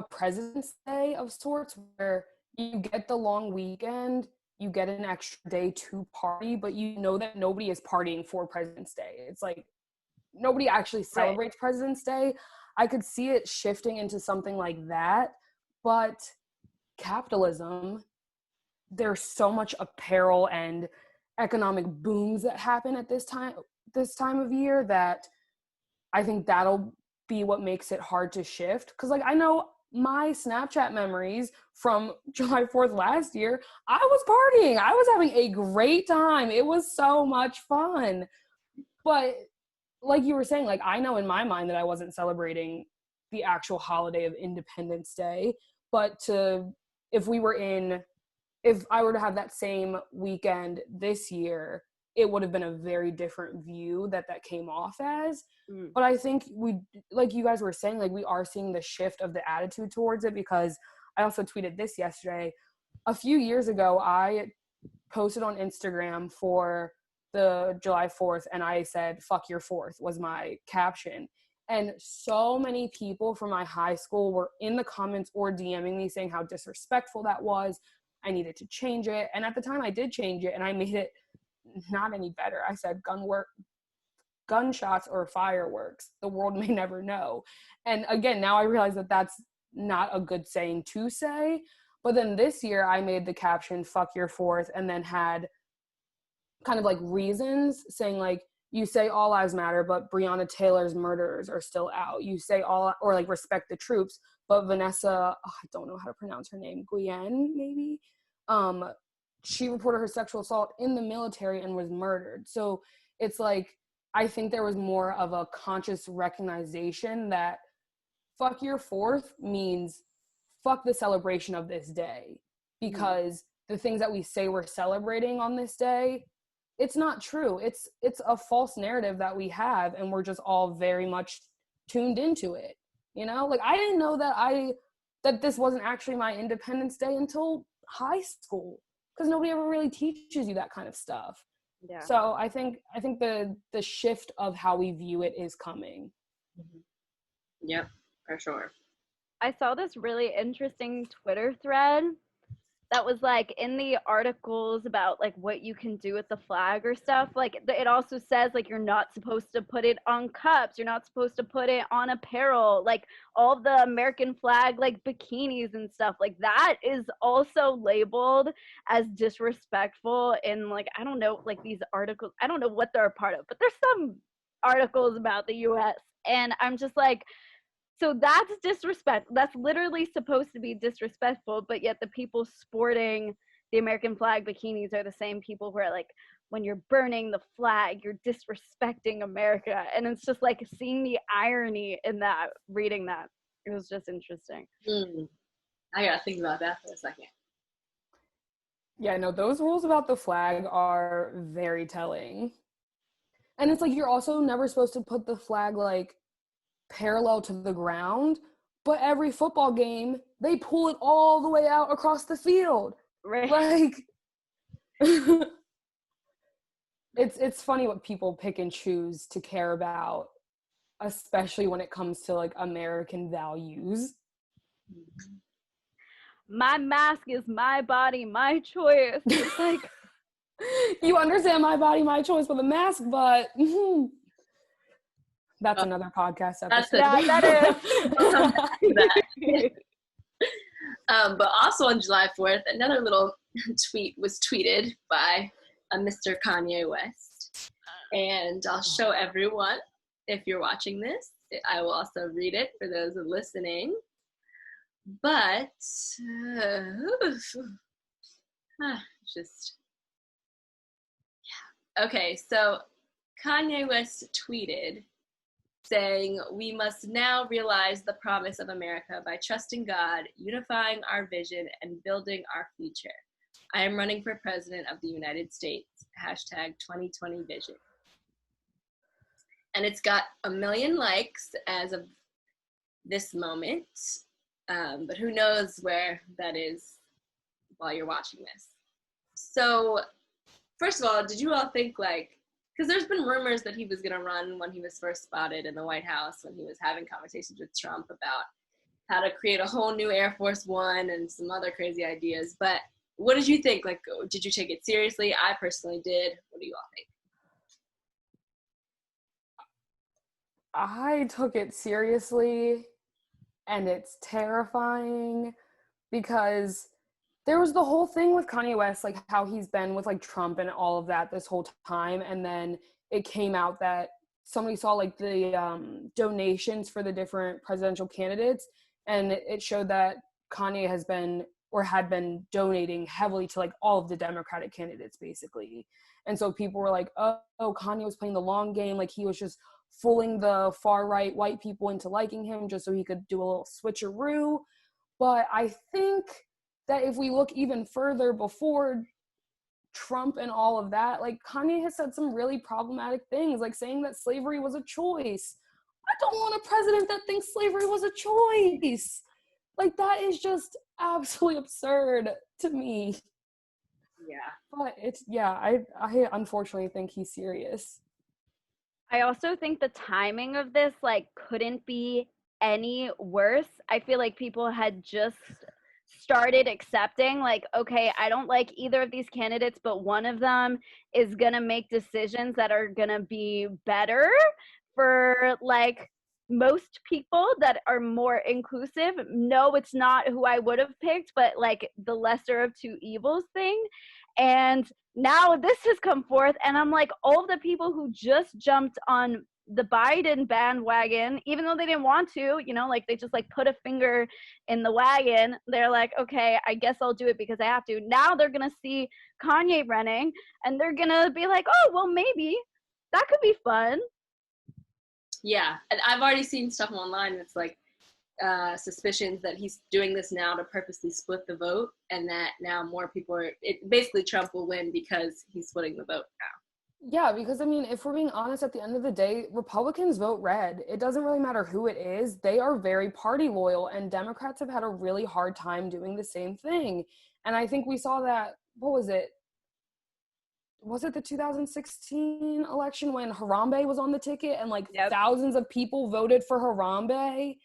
a President's Day of sorts, where you get the long weekend, you get an extra day to party, but you know that nobody is partying for President's Day. It's like nobody actually celebrates President's Day. I could see it shifting into something like that, but capitalism, there's so much apparel and economic booms that happen at this time of year that I think that'll be what makes it hard to shift. Because like I know my Snapchat memories from July 4th last year, I was partying. I was having a great time. It was so much fun. But like you were saying, like I know in my mind that I wasn't celebrating the actual holiday of Independence Day. But if I were to have that same weekend this year, it would have been a very different view that came off as. But I think like you guys were saying, like we are seeing the shift of the attitude towards it, because I also tweeted this yesterday. A few years ago, I posted on Instagram for the July 4th and I said, fuck your 4th was my caption. And so many people from my high school were in the comments or DMing me saying how disrespectful that was. I needed to change it. And at the time I did change it and I made it not any better. I said gunshots or fireworks. The world may never know. And again, now I realize that that's not a good saying to say. But then this year I made the caption, fuck your 4th, and then had kind of like reasons saying like, you say all lives matter, but Breonna Taylor's murderers are still out. You say all, or like respect the troops, but Vanessa, I don't know how to pronounce her name, Guillen, maybe? She reported her sexual assault in the military and was murdered. So it's like, I think there was more of a conscious recognition that fuck your 4th means fuck the celebration of this day, because the things that we say we're celebrating on this day, it's not true. It's a false narrative that we have, and we're just all very much tuned into it. You know, like I didn't know that this wasn't actually my Independence Day until high school, because nobody ever really teaches you that kind of stuff. Yeah. So I think the shift of how we view it is coming. Yep, for sure. I saw this really interesting Twitter thread that was like in the articles about like what you can do with the flag or stuff. Like it also says like you're not supposed to put it on cups, you're not supposed to put it on apparel, like all the American flag like bikinis and stuff like that is also labeled as disrespectful in like, I don't know, like these articles, I don't know what they're a part of, but there's some articles about the US, and I'm just like, so that's disrespect. That's literally supposed to be disrespectful, but yet the people sporting the American flag bikinis are the same people who are like, when you're burning the flag, you're disrespecting America. And it's just like seeing the irony in that, reading that. It was just interesting. I gotta think about that for a second. Yeah, no, those rules about the flag are very telling. And it's like, you're also never supposed to put the flag like parallel to the ground, but every football game they pull it all the way out across the field, Right? Like it's funny what people pick and choose to care about, especially when it comes to like American values. My mask is my body, my choice. It's like, you understand my body, my choice with a mask, but that's another podcast episode. that is. But also on July 4th, another little tweet was tweeted by Mr. Kanye West. And I'll show everyone if you're watching this. I will also read it for those listening. But, Okay, so Kanye West tweeted saying, "We must now realize the promise of America by trusting God, unifying our vision, and building our future. I am running for president of the United States. #2020 vision." And it's got 1 million likes as of this moment, but who knows where that is while you're watching this. So, first of all, did you all think like, because there's been rumors that he was going to run when he was first spotted in the White House, when he was having conversations with Trump about how to create a whole new Air Force One and some other crazy ideas. But what did you think? Like, did you take it seriously? I personally did. What do you all think? I took it seriously, and it's terrifying because there was the whole thing with Kanye West, like how he's been with like Trump and all of that this whole time. And then it came out that somebody saw like the donations for the different presidential candidates. And it showed that Kanye has been or had been donating heavily to like all of the Democratic candidates basically. And so people were like, oh, Kanye was playing the long game. Like he was just fooling the far right white people into liking him just so he could do a little switcheroo. But I think that if we look even further before Trump and all of that, like Kanye has said some really problematic things, like saying that slavery was a choice. I don't want a president that thinks slavery was a choice. Like that is just absolutely absurd to me. Yeah. But it's, yeah, I unfortunately think he's serious. I also think the timing of this like couldn't be any worse. I feel like people had just started accepting like, okay, I don't like either of these candidates, but one of them is gonna make decisions that are gonna be better for like most people that are more inclusive. No, it's not who I would have picked, but like the lesser of two evils thing. And now this has come forth, and I'm like, all the people who just jumped on the Biden bandwagon, even though they didn't want to, you know, like they just like put a finger in the wagon. They're like, okay, I guess I'll do it because I have to. Now they're going to see Kanye running and they're going to be like, oh, well, maybe that could be fun. Yeah. And I've already seen stuff online that's like, suspicions that he's doing this now to purposely split the vote, and that now more people are, basically Trump will win because he's splitting the vote now. Yeah, because I mean, if we're being honest, at the end of the day, Republicans vote red. It doesn't really matter who it is. They are very party loyal, and Democrats have had a really hard time doing the same thing. And I think we saw that, what was it? Was it the 2016 election when Harambe was on the ticket and like thousands of people voted for Harambe?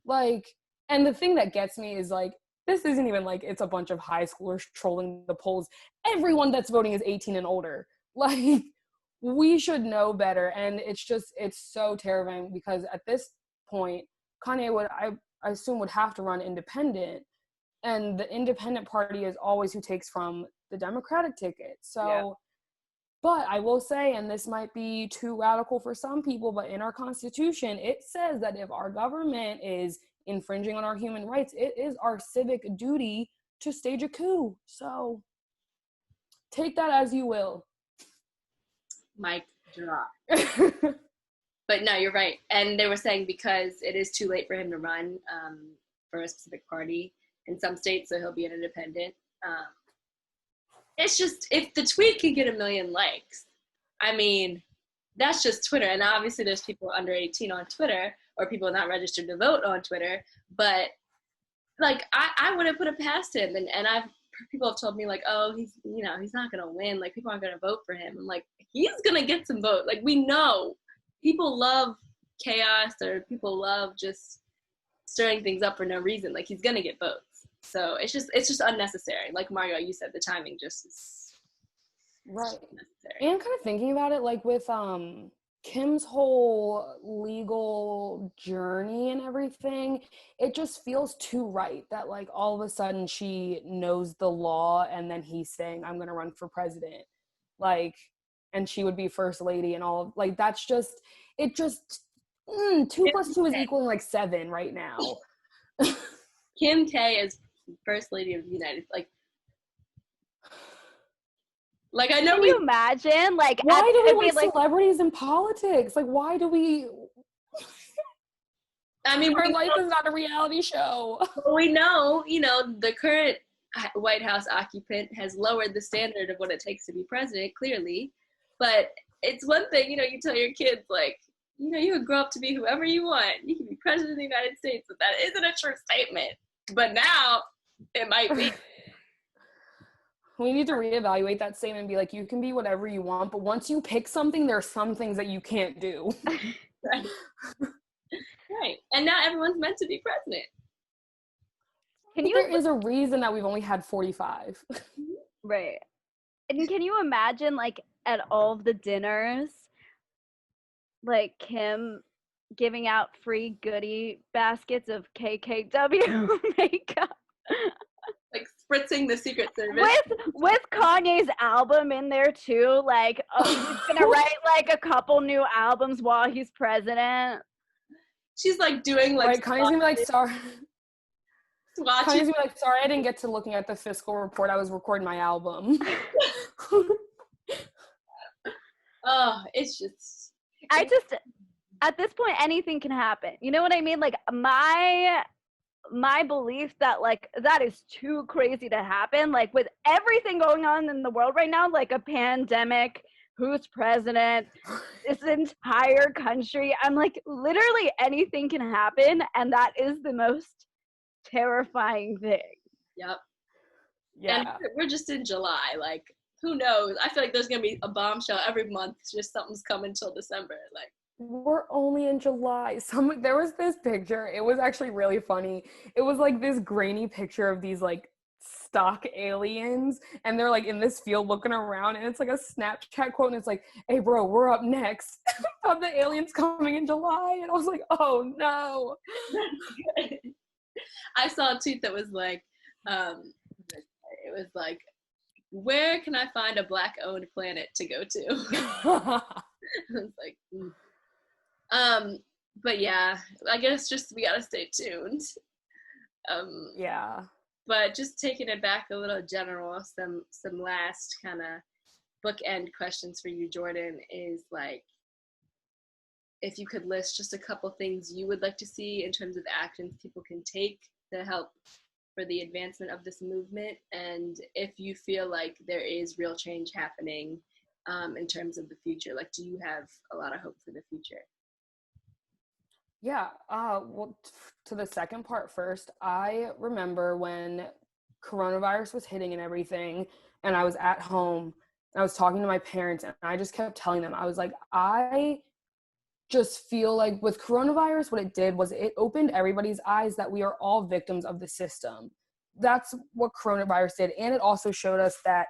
Like, and the thing that gets me is like, this isn't even like it's a bunch of high schoolers trolling the polls. Everyone that's voting is 18 and older. Like, we should know better. And it's so terrifying because at this point, Kanye would, I assume, would have to run independent. And the independent party is always who takes from the Democratic ticket. So, but I will say, and this might be too radical for some people, but in our Constitution, it says that if our government is infringing on our human rights, it is our civic duty to stage a coup. So take that as you will. Mic drop. But no, you're right. And they were saying because it is too late for him to run for a specific party in some states, so he'll be an independent. It's just, if the tweet can get 1 million likes, I mean, that's just Twitter. And obviously there's people under 18 on Twitter, or people not registered to vote on Twitter. But like, I wouldn't put it past him. And people have told me like, oh, he's not going to win. Like, people aren't going to vote for him. I'm like, he's going to get some votes. Like, we know people love chaos, or people love just stirring things up for no reason. Like, he's going to get votes. So it's just unnecessary. Like Margot, you said, the timing just is right. Unnecessary. And kind of thinking about it, like with Kim's whole legal journey and everything, it just feels too right that like all of a sudden she knows the law and then he's saying, I'm going to run for president. Like, and she would be first lady and all. Like, that's just, it just, 2 + 2 is equaling like 7 right now. Kim K is first lady of the United, like I know. Can you imagine? Like, why do we want celebrities in politics? Like, why do we? I mean, our life is not a reality show. We know, the current White House occupant has lowered the standard of what it takes to be president, clearly. But it's one thing, you tell your kids, like, you can grow up to be whoever you want. You can be president of the United States, but that isn't a true statement. But now it might be. We need to reevaluate that statement and be like, you can be whatever you want, but once you pick something, there are some things that you can't do. Right. Right. And not everyone's meant to be president. There is a reason that we've only had 45. Right. And can you imagine, like, at all of the dinners, like, Kim giving out free goodie baskets of KKW makeup? Like, spritzing the Secret Service. With Kanye's album in there, too. Like, he's going to write, like, a couple new albums while he's president. She's, like, doing, like... Right, Kanye's going to be like, sorry. Kanye's going to be like, sorry, I didn't get to looking at the fiscal report. I was recording my album. Oh, it's just... At this point, anything can happen. You know what I mean? Like, my belief that, like, that is too crazy to happen, like, with everything going on in the world right now, like a pandemic, who's president, this entire country, I'm like, literally anything can happen, and that is the most terrifying thing. Yep. Yeah. And we're just in July, like, who knows? I feel like there's gonna be a bombshell every month, just something's coming till December, like. We're only in July. There was this picture. It was actually really funny. It was like this grainy picture of these like stock aliens, and they're like in this field looking around, and it's like a Snapchat quote, and it's like, "Hey, bro, we're up next." Of the aliens coming in July, and I was like, "Oh no!" I saw a tweet that was like, it was like, "Where can I find a Black-owned planet to go to?" I was like. But yeah, I guess just we gotta stay tuned. Yeah. But just taking it back a little general, some last kind of bookend questions for you, Jordan, is like, if you could list just a couple things you would like to see in terms of actions people can take to help for the advancement of this movement, and if you feel like there is real change happening in terms of the future. Like, do you have a lot of hope for the future? Yeah, well, to the second part first, I remember when coronavirus was hitting and everything, and I was at home, and I was talking to my parents, and I just kept telling them, I was like, I just feel like with coronavirus, what it did was it opened everybody's eyes that we are all victims of the system. That's what coronavirus did. And it also showed us that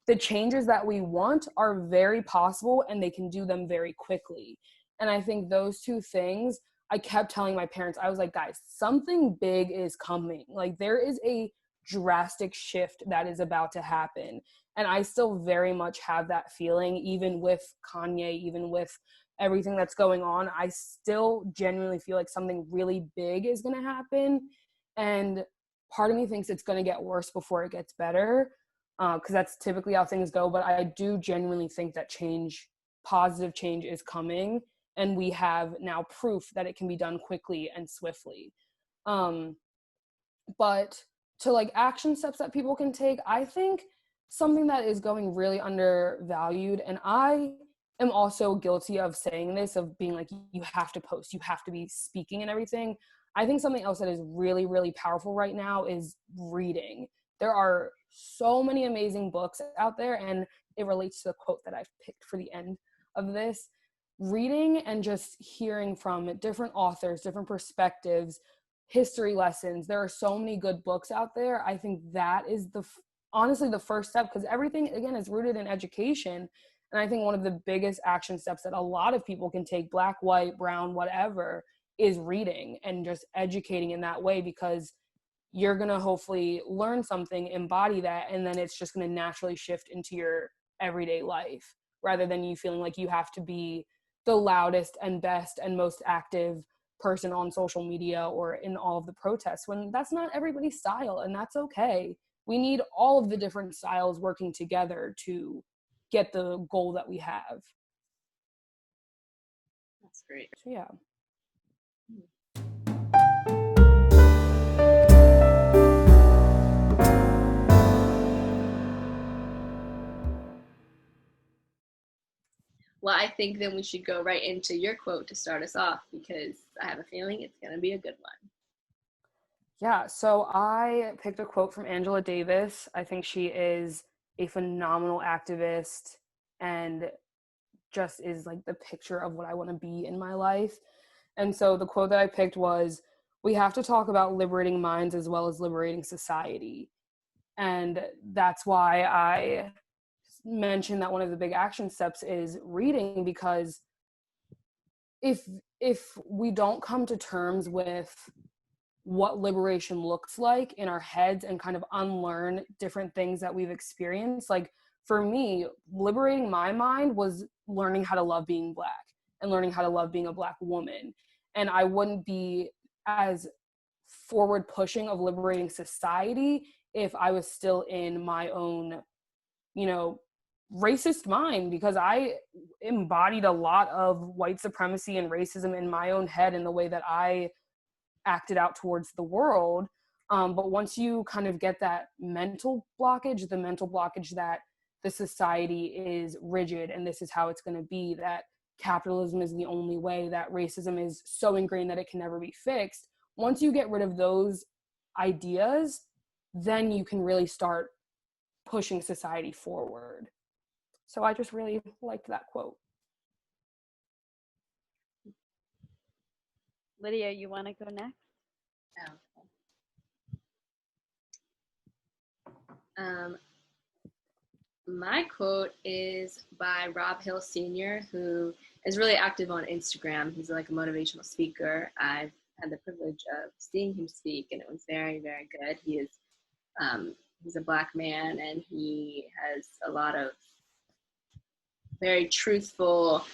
the changes that we want are very possible and they can do them very quickly. And I think those two things, I kept telling my parents, I was like, guys, something big is coming. Like, there is a drastic shift that is about to happen. And I still very much have that feeling, even with Kanye, even with everything that's going on. I still genuinely feel like something really big is going to happen. And part of me thinks it's going to get worse before it gets better, because that's typically how things go. But I do genuinely think that change, positive change, is coming. And we have now proof that it can be done quickly and swiftly. But to like action steps that people can take, I think something that is going really undervalued, and I am also guilty of saying this, of being like, you have to post, you have to be speaking and everything. I think something else that is really, really powerful right now is reading. There are so many amazing books out there, and it relates to the quote that I've picked for the end of this. Reading and just hearing from different authors, different perspectives, history lessons. There are so many good books out there. I think that is honestly the first step, because everything, again, is rooted in education. And I think one of the biggest action steps that a lot of people can take, black, white, brown, whatever, is reading and just educating in that way, because you're going to hopefully learn something, embody that, and then it's just going to naturally shift into your everyday life, rather than you feeling like you have to be the loudest and best and most active person on social media or in all of the protests, when that's not everybody's style, and that's okay. We need all of the different styles working together to get the goal that we have. That's great. So yeah. Well, I think then we should go right into your quote to start us off, because I have a feeling it's going to be a good one. Yeah, so I picked a quote from Angela Davis. I think she is a phenomenal activist and just is like the picture of what I want to be in my life. And so the quote that I picked was, "We have to talk about liberating minds as well as liberating society." And that's why I mentioned that one of the big action steps is reading, because if we don't come to terms with what liberation looks like in our heads and kind of unlearn different things that we've experienced, like for me, liberating my mind was learning how to love being Black and learning how to love being a Black woman. And I wouldn't be as forward pushing of liberating society if I was still in my own, racist mind, because I embodied a lot of white supremacy and racism in my own head in the way that I acted out towards the world. But once you kind of get that mental blockage, the mental blockage that the society is rigid and this is how it's going to be, that capitalism is the only way, that racism is so ingrained that it can never be fixed. Once you get rid of those ideas, then you can really start pushing society forward. So I just really liked that quote. Lydia, you want to go next? My quote is by Rob Hill Sr., who is really active on Instagram. He's like a motivational speaker. I've had the privilege of seeing him speak, and it was very, very good. He's a Black man, and he has a lot of very truthful,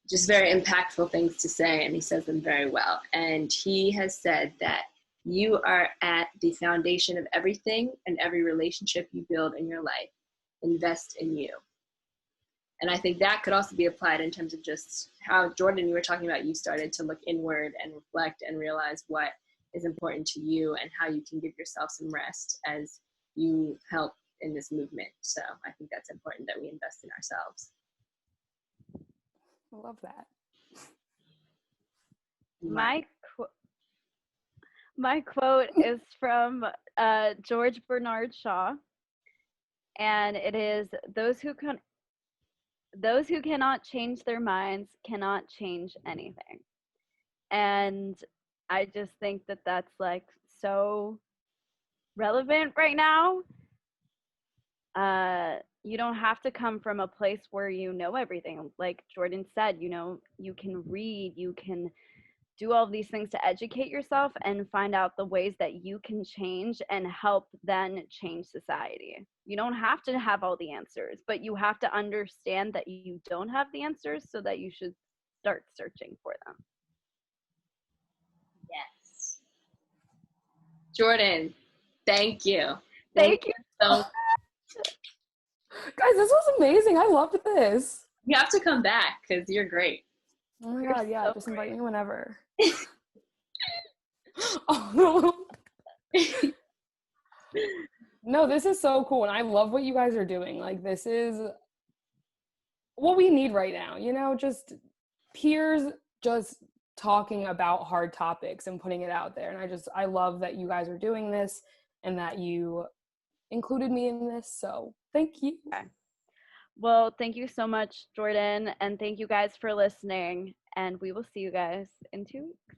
just very impactful things to say, and he says them very well. And he has said that you are at the foundation of everything and every relationship you build in your life. Invest in you. And I think that could also be applied in terms of just how, Jordan, you were talking about, you started to look inward and reflect and realize what is important to you and how you can give yourself some rest as you help in this movement. So I think that's important that we invest in ourselves. I love that. My quote is from George Bernard Shaw, and it is, those who cannot change their minds cannot change anything. And I just think that that's like so relevant right now. You don't have to come from a place where you know everything. Like Jordan said, you know, you can read, you can do all of these things to educate yourself and find out the ways that you can change and help then change society. You don't have to have all the answers, but you have to understand that you don't have the answers, so that you should start searching for them. Yes. Jordan, thank you. Thank you so Guys, this was amazing. I loved this. You have to come back because you're great. Oh my You're God, yeah, so just invite great. me whenever. Oh. No, this is so cool, and I love what you guys are doing. Like, this is what we need right now, you know, just peers just talking about hard topics and putting it out there. And I love that you guys are doing this and that you included me in this. So thank you. Okay. Well, thank you so much, Jordan, and thank you guys for listening, and we will see you guys in 2 weeks.